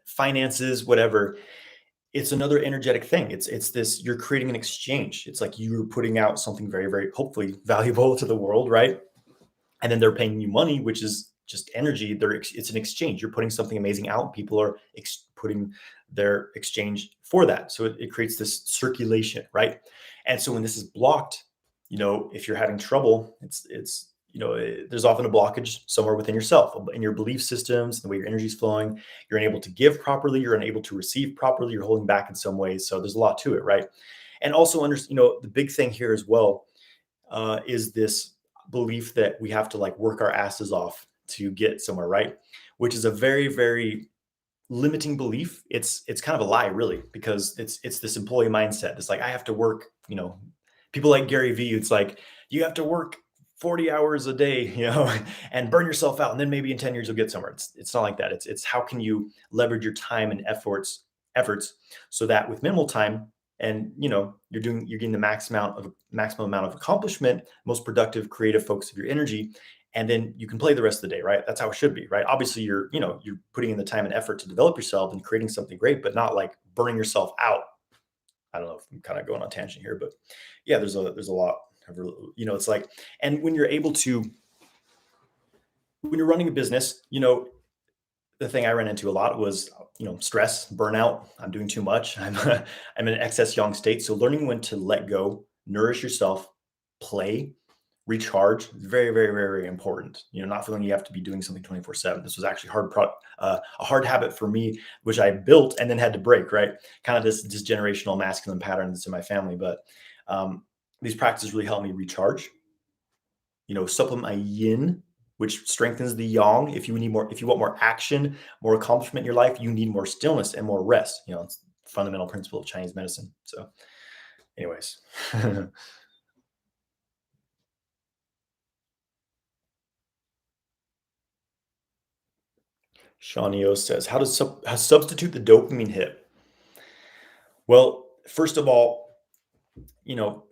finances, whatever, it's another energetic thing. It's this, you're creating an exchange. It's like you're putting out something very, very hopefully valuable to the world, right? And then they're paying you money, which is just energy. It's an exchange. You're putting something amazing out. People are putting their exchange for that. So it creates this circulation, right? And so when this is blocked, if you're having trouble, there's often a blockage somewhere within yourself, in your belief systems, the way your energy is flowing. You're unable to give properly. You're unable to receive properly. You're holding back in some ways. So there's a lot to it, right? And also, the big thing here as well is this belief that we have to like work our asses off to get somewhere, right? Which is a very, very limiting belief. It's kind of a lie, really, because it's this employee mindset. It's like, I have to work, people like Gary Vee, it's like, you have to work 40 hours a day, and burn yourself out. And then maybe in 10 years you'll get somewhere. It's not like that. It's how can you leverage your time and efforts so that with minimal time, and you're getting the maximum amount of accomplishment, most productive, creative focus of your energy, and then you can play the rest of the day, right? That's how it should be, right? Obviously, you're putting in the time and effort to develop yourself and creating something great, but not like burning yourself out I don't know if I'm kind of going on tangent here, but yeah, there's a lot of, it's like, and when you're able to, when you're running a business, the thing I ran into a lot was, stress, burnout. I'm doing too much. I'm in an excess young state. So learning when to let go, nourish yourself, play, recharge, is very, very, very, very important. Not feeling you have to be doing something 24/7. This was actually a hard habit for me, which I built and then had to break. Right, kind of this generational masculine pattern that's in my family. But um, these practices really help me recharge, supplement my yin, which strengthens the yang. If you want more action, more accomplishment in your life, you need more stillness and more rest. It's a fundamental principle of Chinese medicine. So, anyways, Shawnio says, how substitute the dopamine hit? Well, first of all, you know,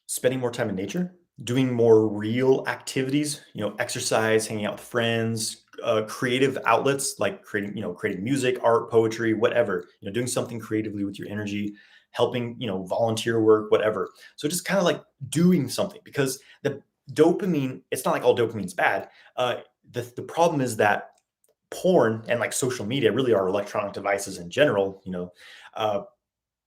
spending more time in nature, doing more real activities, exercise, hanging out with friends, creative outlets like creating music, art, poetry, whatever, doing something creatively with your energy, helping, volunteer work, whatever. So just kind of like doing something, because the dopamine, it's not like all dopamine's bad. The problem is that porn and like social media, really our electronic devices in general, uh,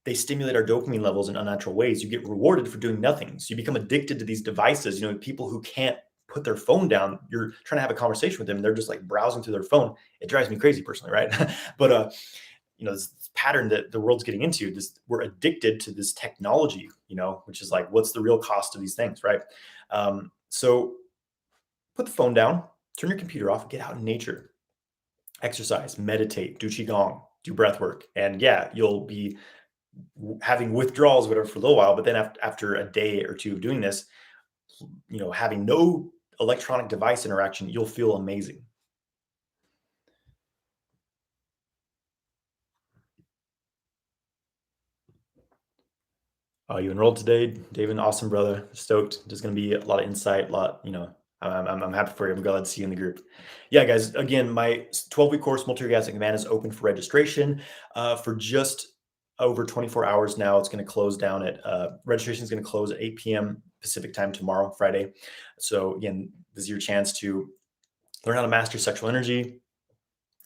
they stimulate our dopamine levels in unnatural ways. You get rewarded for doing nothing. So you become addicted to these devices. People who can't put their phone down, you're trying to have a conversation with them, and they're just like browsing through their phone. It drives me crazy personally, right? But this pattern that the world's getting into, this, we're addicted to this technology, which is like, what's the real cost of these things, right? So put the phone down, turn your computer off, get out in nature, exercise, meditate, do qigong, do breath work, and yeah, you'll be having withdrawals, whatever, for a little while. But then after a day or two of doing this, having no electronic device interaction, you'll feel amazing. You enrolled today, David. Awesome, brother. Stoked. There's going to be a lot of insight, a lot, I'm happy for you. I'm glad to see you in the group. Yeah, guys, again, my 12-week course, Multi-Orgasmic Man, is open for registration for just over 24 hours now. It's going to close down registration is going to close at 8 p.m. Pacific time tomorrow, Friday. So again, this is your chance to learn how to master sexual energy,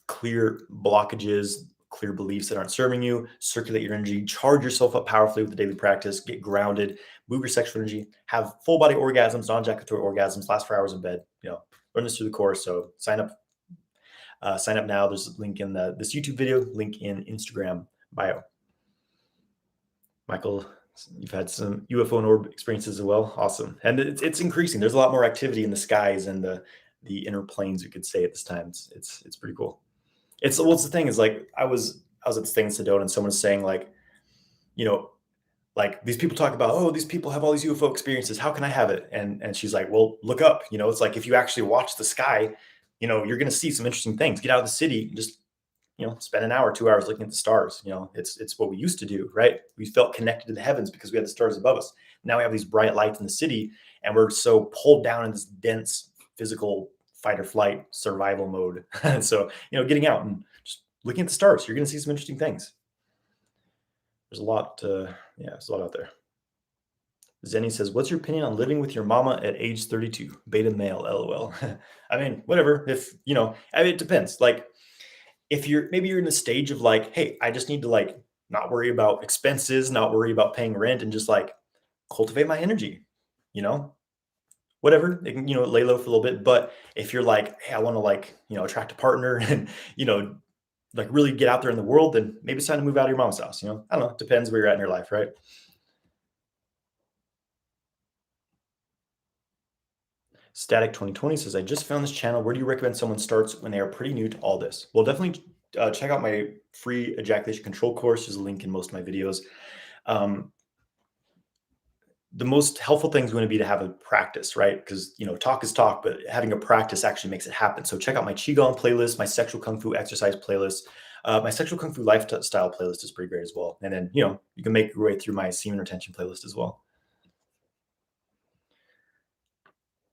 clear blockages, clear beliefs that aren't serving you, circulate your energy, charge yourself up powerfully with the daily practice, get grounded, move your sexual energy, have full body orgasms, non-ejaculatory orgasms, last 4 hours in bed. Learn this through the course. So sign up. Sign up now. There's a link in this YouTube video, link in Instagram bio. Michael, you've had some UFO and orb experiences as well. Awesome. And it's increasing. There's a lot more activity in the skies and the inner planes, you could say, at this time. It's pretty cool. It's the thing is, like, I was at this thing in Sedona, and someone was saying, like, like, these people talk about, oh, these people have all these UFO experiences. How can I have it? And she's like, well, look up. It's like, if you actually watch the sky, you're going to see some interesting things. Get out of the city and just spend an hour, 2 hours looking at the stars. It's what we used to do, right? We felt connected to the heavens because we had the stars above us. Now we have these bright lights in the city, and we're so pulled down in this dense physical fight or flight survival mode. So, getting out and just looking at the stars, you're going to see some interesting things. There's a lot, there's a lot out there. Zenny says, what's your opinion on living with your mama at age 32? Beta male, LOL. I mean, whatever. If, it depends. Like, if you're in the stage of like, hey, I just need to like not worry about expenses, not worry about paying rent, and just like cultivate my energy, whatever, it can, lay low for a little bit. But if you're like, hey, I want to like, attract a partner and, like really get out there in the world, then maybe it's time to move out of your mom's house. I don't know. It depends where you're at in your life, right? Static 2020 says, I just found this channel. Where do you recommend someone starts when they are pretty new to all this? Well, definitely check out my free ejaculation control course. There's a link in most of my videos. The most helpful thing is going to be to have a practice, right? Because, talk is talk, but having a practice actually makes it happen. So check out my Qigong playlist, my sexual Kung Fu exercise playlist. My sexual Kung Fu lifestyle playlist is pretty great as well. And then, you can make your way through my semen retention playlist as well.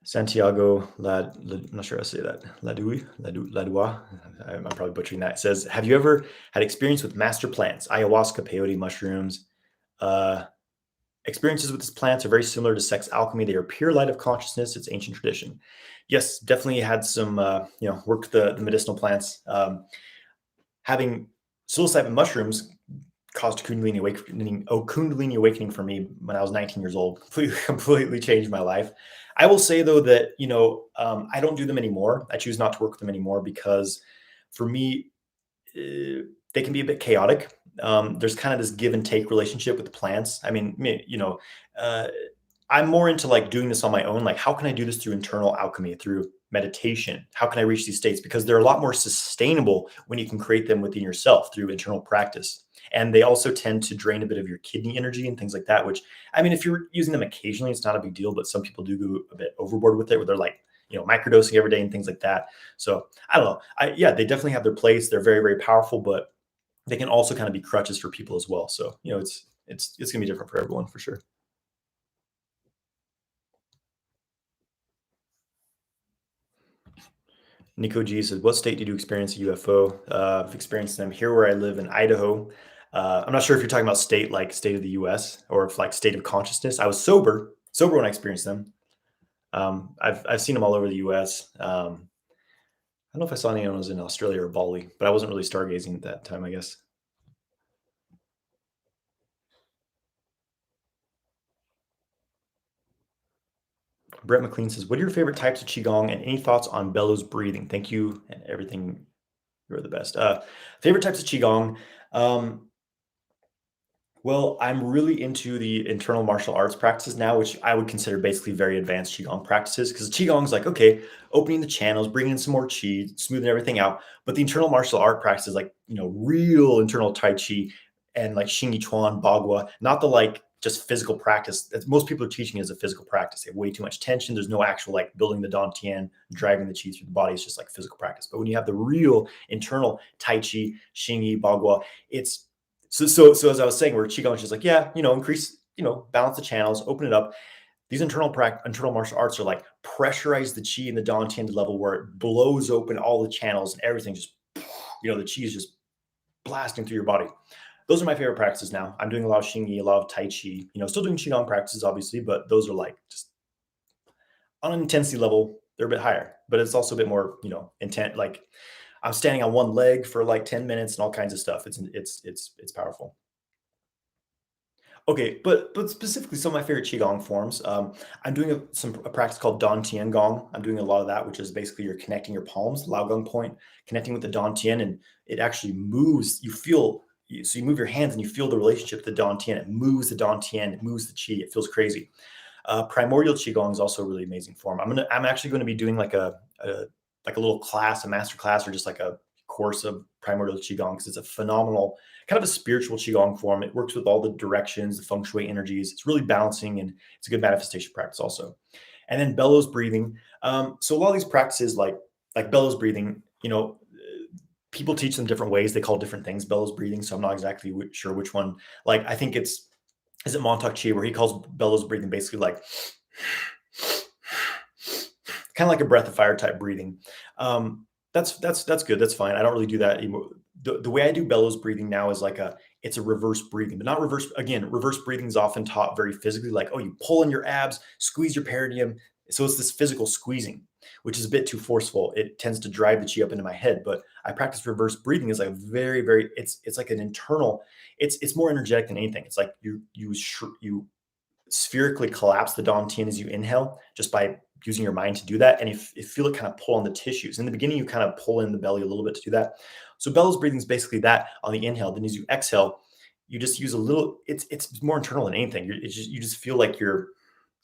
Santiago I'm not sure how to say that. Ladua. I'm probably butchering that. It says, have you ever had experience with master plants, ayahuasca, peyote, mushrooms? Uh, Experiences with these plants are very similar to sex alchemy. They are pure light of consciousness. It's ancient tradition. Yes, definitely had some, worked with the medicinal plants. Having psilocybin mushrooms caused Kundalini awakening for me when I was 19 years old. Completely changed my life. I will say though that I don't do them anymore. I choose not to work with them anymore because for me, they can be a bit chaotic. There's kind of this give and take relationship with the plants. I mean, uh, I'm more into like doing this on my own. Like, how can I do this through internal alchemy, through meditation? How can I reach these states? Because they're a lot more sustainable when you can create them within yourself through internal practice. And they also tend to drain a bit of your kidney energy and things like that, which, I mean, if you're using them occasionally, it's not a big deal, but some people do go a bit overboard with it where they're like, microdosing every day and things like that. So I don't know. Yeah, they definitely have their place. They're very, very powerful, but they can also kind of be crutches for people as well. So, it's gonna be different for everyone for sure. Nico G says, "What state did you experience a UFO?" I've experienced them here where I live in Idaho. I'm not sure if you're talking about state like state of the U.S. or if like state of consciousness. I was sober when I experienced them. I've seen them all over the U.S. I don't know if I saw any when I was in Australia or Bali, but I wasn't really stargazing at that time, I guess. Brett McLean says, "What are your favorite types of qigong and any thoughts on Bellows breathing? Thank you and everything. You're the best." Favorite types of qigong. Um, Well, I'm really into the internal martial arts practices now, which I would consider basically very advanced qigong practices. Because qigong is like, okay, opening the channels, bringing in some more chi, smoothing everything out. But the internal martial art practices, like real internal tai chi and like xingyi chuan, bagua, not the like just physical practice that most people are teaching as a physical practice. They have way too much tension. There's no actual like building the dantian, driving the chi through the body. It's just like physical practice. But when you have the real internal tai chi, xingyi, bagua, it's so as I was saying, where Qigong is just like, yeah, increase, balance the channels, open it up. These internal martial arts are like pressurize the chi in the Dantian level where it blows open all the channels and everything just, the chi is just blasting through your body. Those are my favorite practices now. I'm doing a lot of Xingyi, a lot of Tai Chi, still doing Qigong practices, obviously, but those are like just on an intensity level, they're a bit higher, but it's also a bit more, intent. Like I'm standing on one leg for like 10 minutes and all kinds of stuff. It's powerful. Okay, but specifically some of my favorite qigong forms. I'm doing a practice called Dan Tian Gong. I'm doing a lot of that, which is basically you're connecting your palms, Lao Gong point, connecting with the Dan Tian, and it actually moves. So you move your hands and you feel the relationship to the Dan Tian. It moves the Dan Tian, it moves the chi. It feels crazy. Primordial qigong is also a really amazing form. I'm actually going to be doing like a little class, a master class, or just like a course of primordial qigong because it's a phenomenal kind of a spiritual qigong form. It works with all the directions, the feng shui energies. It's really balancing and it's a good manifestation practice also. And then bellows breathing. So a lot of these practices, like bellows breathing, people teach them different ways. They call different things bellows breathing. So I'm not exactly sure which one. Like I think is it Montauk Chi where he calls bellows breathing basically like kind of like a breath of fire type breathing. That's good. That's fine. I don't really do that anymore. The way I do bellows breathing now is it's a reverse breathing, but not reverse. Again, reverse breathing is often taught very physically, like, oh, you pull in your abs, squeeze your perineum. So it's this physical squeezing, which is a bit too forceful. It tends to drive the chi up into my head. But I practice reverse breathing is like very, very. It's like an internal. It's more energetic than anything. It's like you spherically collapse the dantian as you inhale just by using your mind to do that. And you feel it kind of pull on the tissues. In the beginning, you kind of pull in the belly a little bit to do that. So bellows breathing is basically that on the inhale. Then as you exhale, you just use a little, it's more internal than anything. You just feel like you're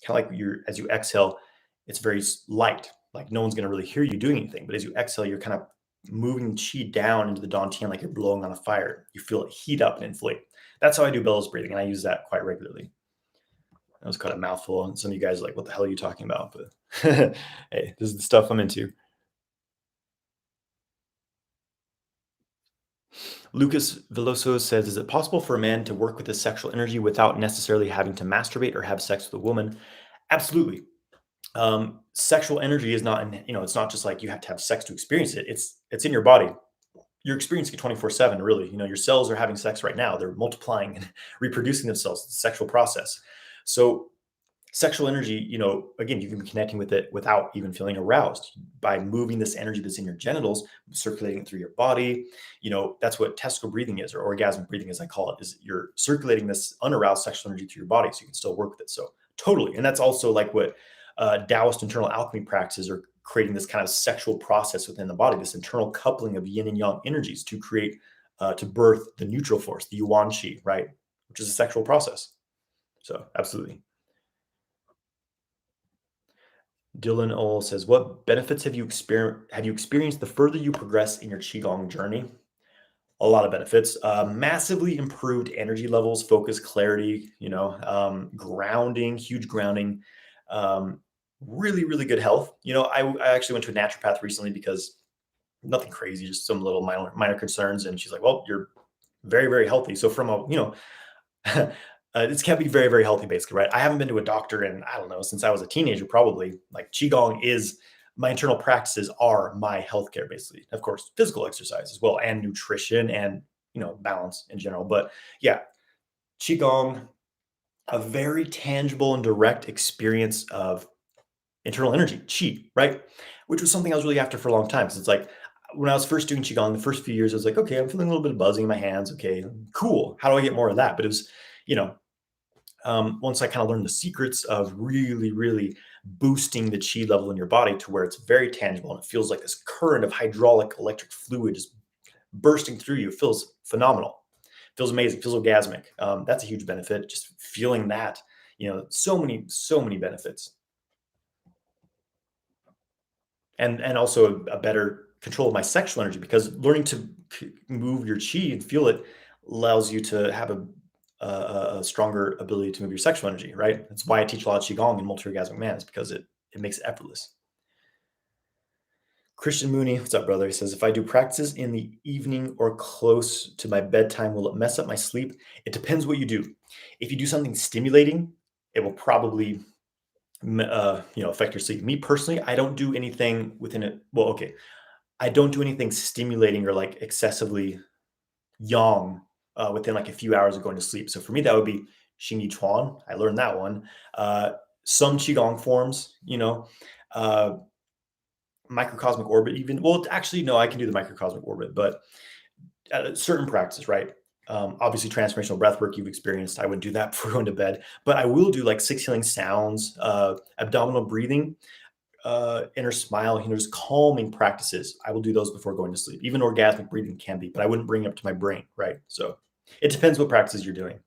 kind of like as you exhale, it's very light. Like no one's going to really hear you doing anything. But as you exhale, you're kind of moving chi down into the dantian like you're blowing on a fire. You feel it heat up and inflate. That's how I do bellows breathing. And I use that quite regularly. That was quite a mouthful, and some of you guys are like, "What the hell are you talking about?" But hey, this is the stuff I'm into. Lucas Veloso says, "Is it possible for a man to work with his sexual energy without necessarily having to masturbate or have sex with a woman?" Absolutely. Sexual energy is not, it's not just like you have to have sex to experience it. It's in your body. you're experiencing it 24/7, really. Your cells are having sex right now. They're multiplying and reproducing themselves. It's a sexual process. So sexual energy, again, you can be connecting with it without even feeling aroused by moving this energy that's in your genitals, circulating it through your body. That's what testicle breathing is, or orgasmic breathing, as I call it, is you're circulating this unaroused sexual energy through your body so you can still work with it. So totally. And that's also like what Taoist internal alchemy practices are creating this kind of sexual process within the body, this internal coupling of yin and yang energies to create, to birth the neutral force, the yuan qi, right? Which is a sexual process. So absolutely. Dylan Ole says, "What benefits have you experienced the further you progress in your qigong journey?" A lot of benefits. Massively improved energy levels, focus, clarity. Grounding, huge grounding. Um, Really, really good health. I actually went to a naturopath recently because nothing crazy, just some little minor concerns, and she's like, "Well, you're very, very healthy." So from a it's kept me very, very healthy, basically, right? I haven't been to a doctor in, I don't know, since I was a teenager, probably. Like Qigong is my internal practices are my healthcare, basically. Of course, physical exercise as well, and nutrition and, balance in general. But yeah, Qigong, a very tangible and direct experience of internal energy, qi, right? Which was something I was really after for a long time. Because it's like when I was first doing Qigong, the first few years, I was like, okay, I'm feeling a little bit of buzzing in my hands. Okay, cool. How do I get more of that? But it was, you know, once I kind of learned the secrets of really, really boosting the chi level in your body to where it's very tangible and it feels like this current of hydraulic electric fluid just bursting through you, it feels phenomenal, feels amazing, feels orgasmic. That's a huge benefit. Just feeling that, so many benefits, and also a better control of my sexual energy because learning to move your chi and feel it allows you to have a stronger ability to move your sexual energy, right? That's why I teach a lot of qigong and multi-orgasmic man is because it makes it effortless. Christian Mooney, what's up, brother? He says, if I do practices in the evening or close to my bedtime, will it mess up my sleep? It depends what you do. If you do something stimulating, it will probably affect your sleep. Me personally, I don't do anything within it. Well, okay, I don't do anything stimulating or like excessively yang within like a few hours of going to sleep. So for me, that would be Xing Chuan. I learned that one. Some qigong forms, uh, microcosmic orbit. Even well, actually, no, I can do the microcosmic orbit, but certain practices, right? Obviously, transformational breath work you've experienced. I wouldn't do that before going to bed, but I will do like six healing sounds, abdominal breathing, inner smile, there's calming practices. I will do those before going to sleep. Even orgasmic breathing can be, but I wouldn't bring it up to my brain, right? So it depends what practices you're doing.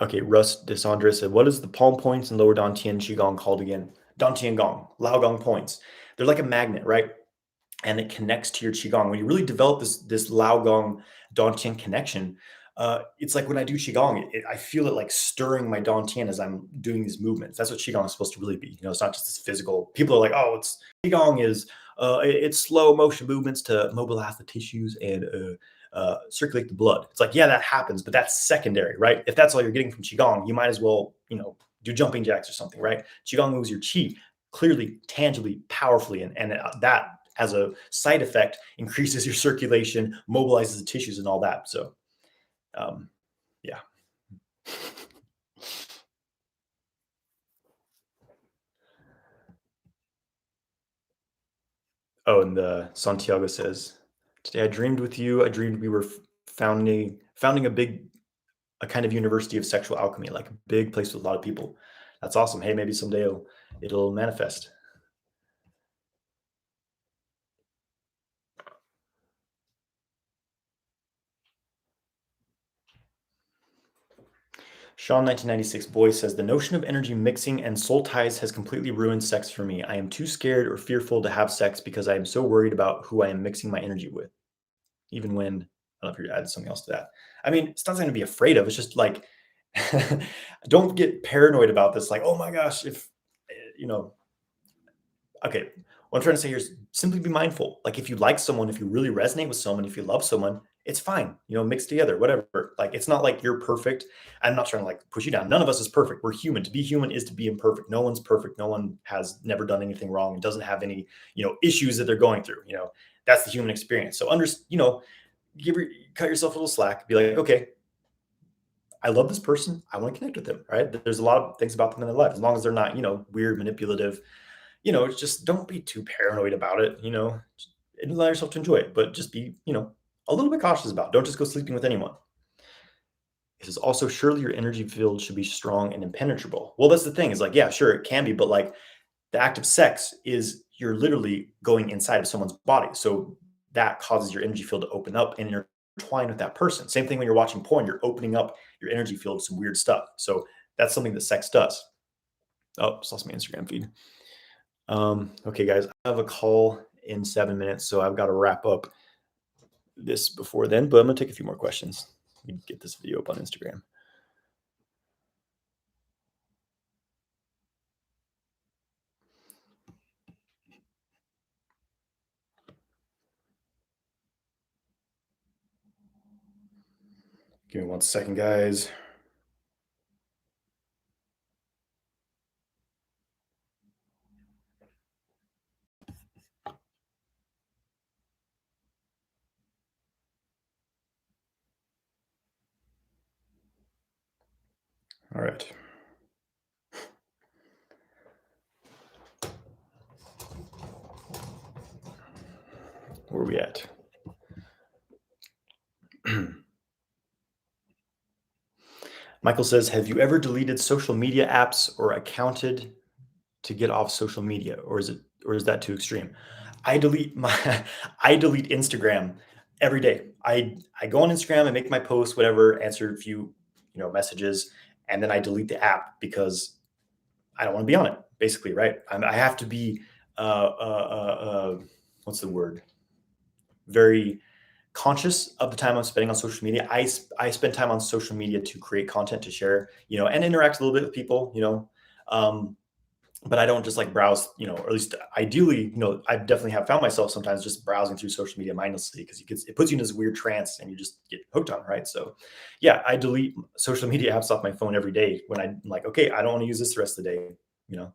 Okay, Russ Desandra said, what is the palm points and lower Dantian Qigong called again? Dantian Gong, Lao Gong points. They're like a magnet, right? And it connects to your qigong. When you really develop this Lao Gong Dantian connection, it's like when I do qigong, I feel it like stirring my Dantian as I'm doing these movements. That's what qigong is supposed to really be. It's not just this physical. People are like, oh, it's qigong is it's slow motion movements to mobilize the tissues and circulate the blood. It's like, yeah, that happens, but that's secondary, right? If that's all you're getting from qigong, you might as well, do jumping jacks or something, right? Qigong moves your qi clearly, tangibly, powerfully, and that as a side effect increases your circulation, mobilizes the tissues and all that. So, yeah. Oh, and Santiago says, today I dreamed with you. I dreamed we were founding a kind of university of sexual alchemy, like a big place with a lot of people. That's awesome. Hey, maybe someday it'll manifest. Sean 1996 boy says the notion of energy mixing and soul ties has completely ruined sex for me. I am too scared or fearful to have sex because I am so worried about who I am mixing my energy with. Even when I don't know if you add something else to that. I mean, it's not something to be afraid of. It's just like don't get paranoid about this. Like, oh my gosh, if you know, okay. What I'm trying to say here is simply be mindful. Like if you like someone, if you really resonate with someone, if you love someone, It's fine, mixed together, whatever. Like, it's not like you're perfect. I'm not trying to like push you down. None of us is perfect. We're human. To be human is to be imperfect. No one's perfect. No one has never done anything wrong and doesn't have any, issues that they're going through. That's the human experience. So give your, cut yourself a little slack. Be like, okay, I love this person. I want to connect with them. Right? There's a lot of things about them in their life, as long as they're not, weird, manipulative. It's just don't be too paranoid about it. And allow yourself to enjoy it, but just be, a little bit cautious about it. Don't just go sleeping with anyone. It says also, surely your energy field should be strong and impenetrable. Well, that's the thing, is like, yeah, sure, it can be, but like the act of sex is you're literally going inside of someone's body. So that causes your energy field to open up and intertwine with that person. Same thing when you're watching porn, you're opening up your energy field to some weird stuff. So that's something that sex does. Oh, just lost my Instagram feed. Okay, guys, I have a call in 7 minutes, so I've got to wrap up this before then, but I'm gonna take a few more questions. Let me get this video up on Instagram. Give me 1 second, guys. All right. Where are we at? Michael says, have you ever deleted social media apps or accounted to get off social media, or is that too extreme? I delete my I delete Instagram every day. I go on Instagram, I make my posts, whatever, answer a few, messages, and then I delete the app because I don't want to be on it, basically, right? I have to be, what's the word? Very conscious of the time I'm spending on social media. I spend time on social media to create content to share, and interact a little bit with people, um, but I don't just like browse, or at least ideally, I definitely have found myself sometimes just browsing through social media mindlessly because it puts you in this weird trance and you just get hooked on, right? So, yeah, I delete social media apps off my phone every day when I'm like, okay, I don't want to use this the rest of the day. You know,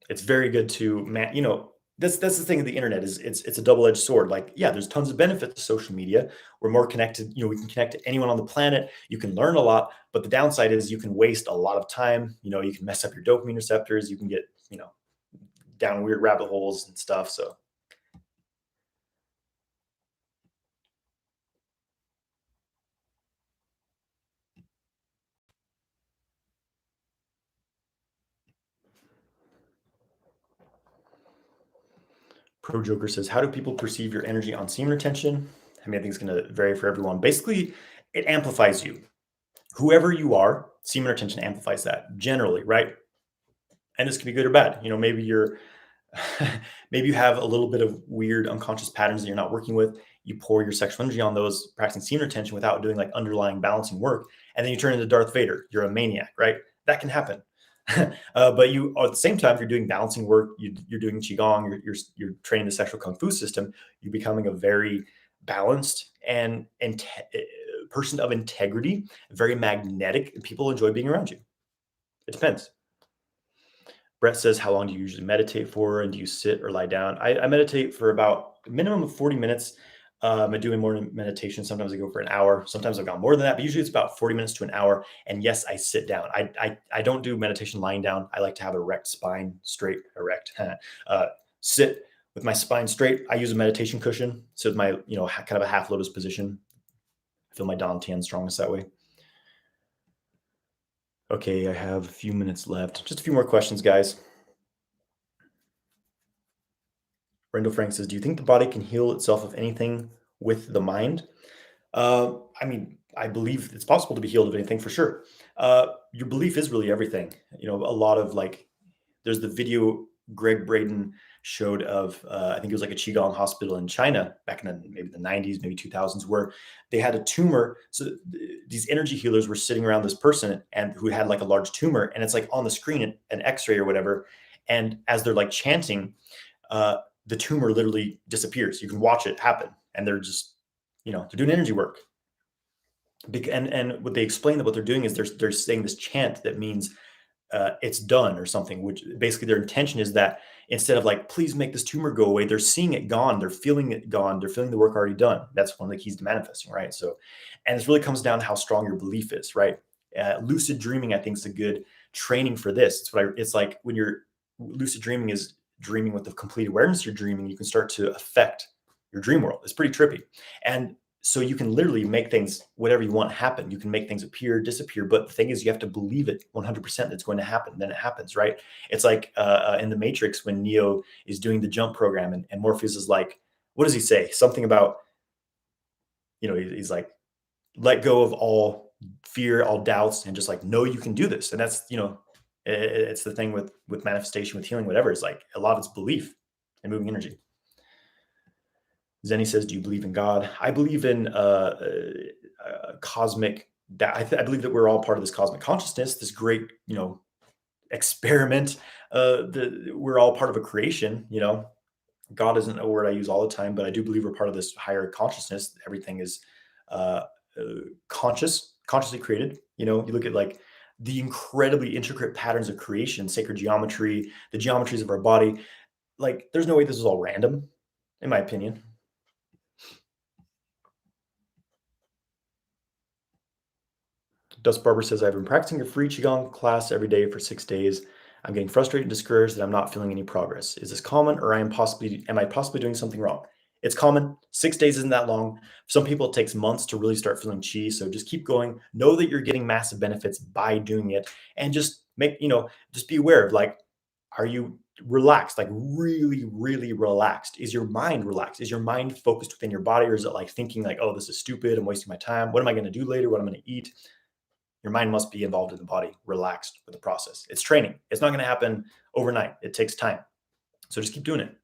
it's very good to that's the thing of the internet is it's a double-edged sword. Like, yeah, there's tons of benefit to social media. We're more connected, we can connect to anyone on the planet. You can learn a lot, but the downside is you can waste a lot of time. You can mess up your dopamine receptors. You can get, down weird rabbit holes and stuff. So Pro Joker says, how do people perceive your energy on semen retention? I mean, I think it's going to vary for everyone. Basically, it amplifies you. Whoever you are, semen retention amplifies that generally, right? And this can be good or bad. Maybe you're maybe you have a little bit of weird unconscious patterns that you're not working with. You pour your sexual energy on those, practicing semen retention without doing like underlying balancing work, and then you turn into Darth Vader. You're a maniac, right? That can happen. But you, at the same time, if you're doing balancing work, you're doing qigong, you're training the sexual kung fu system. You're becoming a very balanced and person of integrity, very magnetic, and people enjoy being around you. It depends. Brett says, how long do you usually meditate for? And do you sit or lie down? I meditate for about a minimum of 40 minutes. I do morning meditation. Sometimes I go for an hour. Sometimes I've gone more than that, but usually it's about 40 minutes to an hour. And yes, I sit down. I don't do meditation lying down. I like to have erect spine, straight, erect. Sit with my spine straight. I use a meditation cushion. So with my, kind of a half lotus position. I feel my Dantian strongest that way. Okay, I have a few minutes left. Just a few more questions, guys. Brendel Frank says, do you think the body can heal itself of anything with the mind? I mean, I believe it's possible to be healed of anything for sure. Your belief is really everything. A lot of like, there's the video Greg Braden showed of, I think it was like a Qigong hospital in China back in maybe the 90s, maybe 2000s, where they had a tumor. So these energy healers were sitting around this person and who had like a large tumor, and it's like on the screen, an X-ray or whatever. And as they're like chanting, the tumor literally disappears. You can watch it happen, and they're just, they're doing energy work. And what they explain that what they're doing is they're saying this chant that means it's done or something, which basically their intention is that instead of like, please make this tumor go away, they're seeing it gone, they're feeling it gone, they're feeling the work already done. That's one of the keys to manifesting, right? So, and this really comes down to how strong your belief is, right? Lucid dreaming, I think, is a good training for this. It's like when you're lucid dreaming is dreaming with the complete awareness you're dreaming, you can start to affect your dream world. It's pretty trippy. And so you can literally make things, whatever you want happen. You can make things appear, disappear. But the thing is, you have to believe it 100% that's going to happen. Then it happens, right? It's like in the Matrix when Neo is doing the jump program and Morpheus is like, what does he say? Something about, he's like, let go of all fear, all doubts, and just like, know you can do this. And that's, it's the thing with manifestation, with healing, whatever. It's like a lot of it's belief and moving energy. Zenny says, do you believe in God? I believe in cosmic, I believe that we're all part of this cosmic consciousness, this great, experiment. We're all part of a creation, God isn't a word I use all the time, but I do believe we're part of this higher consciousness. Everything is consciously created. You look at like the incredibly intricate patterns of creation, sacred geometry, the geometries of our body. Like, there's no way this is all random, in my opinion. Dust Barber says, I've been practicing a free Qigong class every day for 6 days. I'm getting frustrated and discouraged that I'm not feeling any progress. Is this common, or am I possibly doing something wrong? It's common. 6 days isn't that long. For some people, it takes months to really start feeling chi. So just keep going. Know that you're getting massive benefits by doing it. And just just be aware of, like, are you relaxed, like really, really relaxed? Is your mind relaxed? Is your mind focused within your body? Or is it like thinking like, oh, this is stupid, I'm wasting my time. What am I going to do later? What am I going to eat? Your mind must be involved in the body, relaxed with the process. It's training. It's not going to happen overnight. It takes time. So just keep doing it.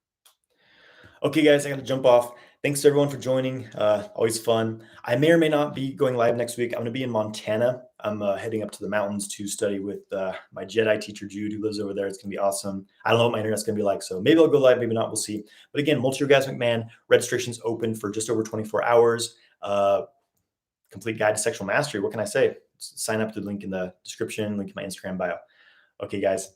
Okay, guys, I got to jump off. Thanks to everyone for joining. Always fun. I may or may not be going live next week. I'm going to be in Montana. I'm heading up to the mountains to study with my Jedi teacher, Jude, who lives over there. It's going to be awesome. I don't know what my internet's going to be like, so maybe I'll go live, maybe not. We'll see. But again, Multi-Orgasmic Man, registration's open for just over 24 hours. Complete guide to sexual mastery. What can I say? Sign up to the link in the description, link in my Instagram bio. Okay, guys.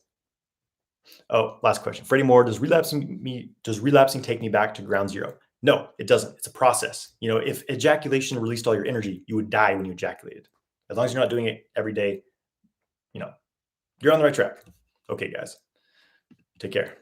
Oh, last question. Freddie Moore, does relapsing take me back to ground zero? No, it doesn't. It's a process. If ejaculation released all your energy, you would die when you ejaculated. As long as you're not doing it every day, you're on the right track. Okay, guys. Take care.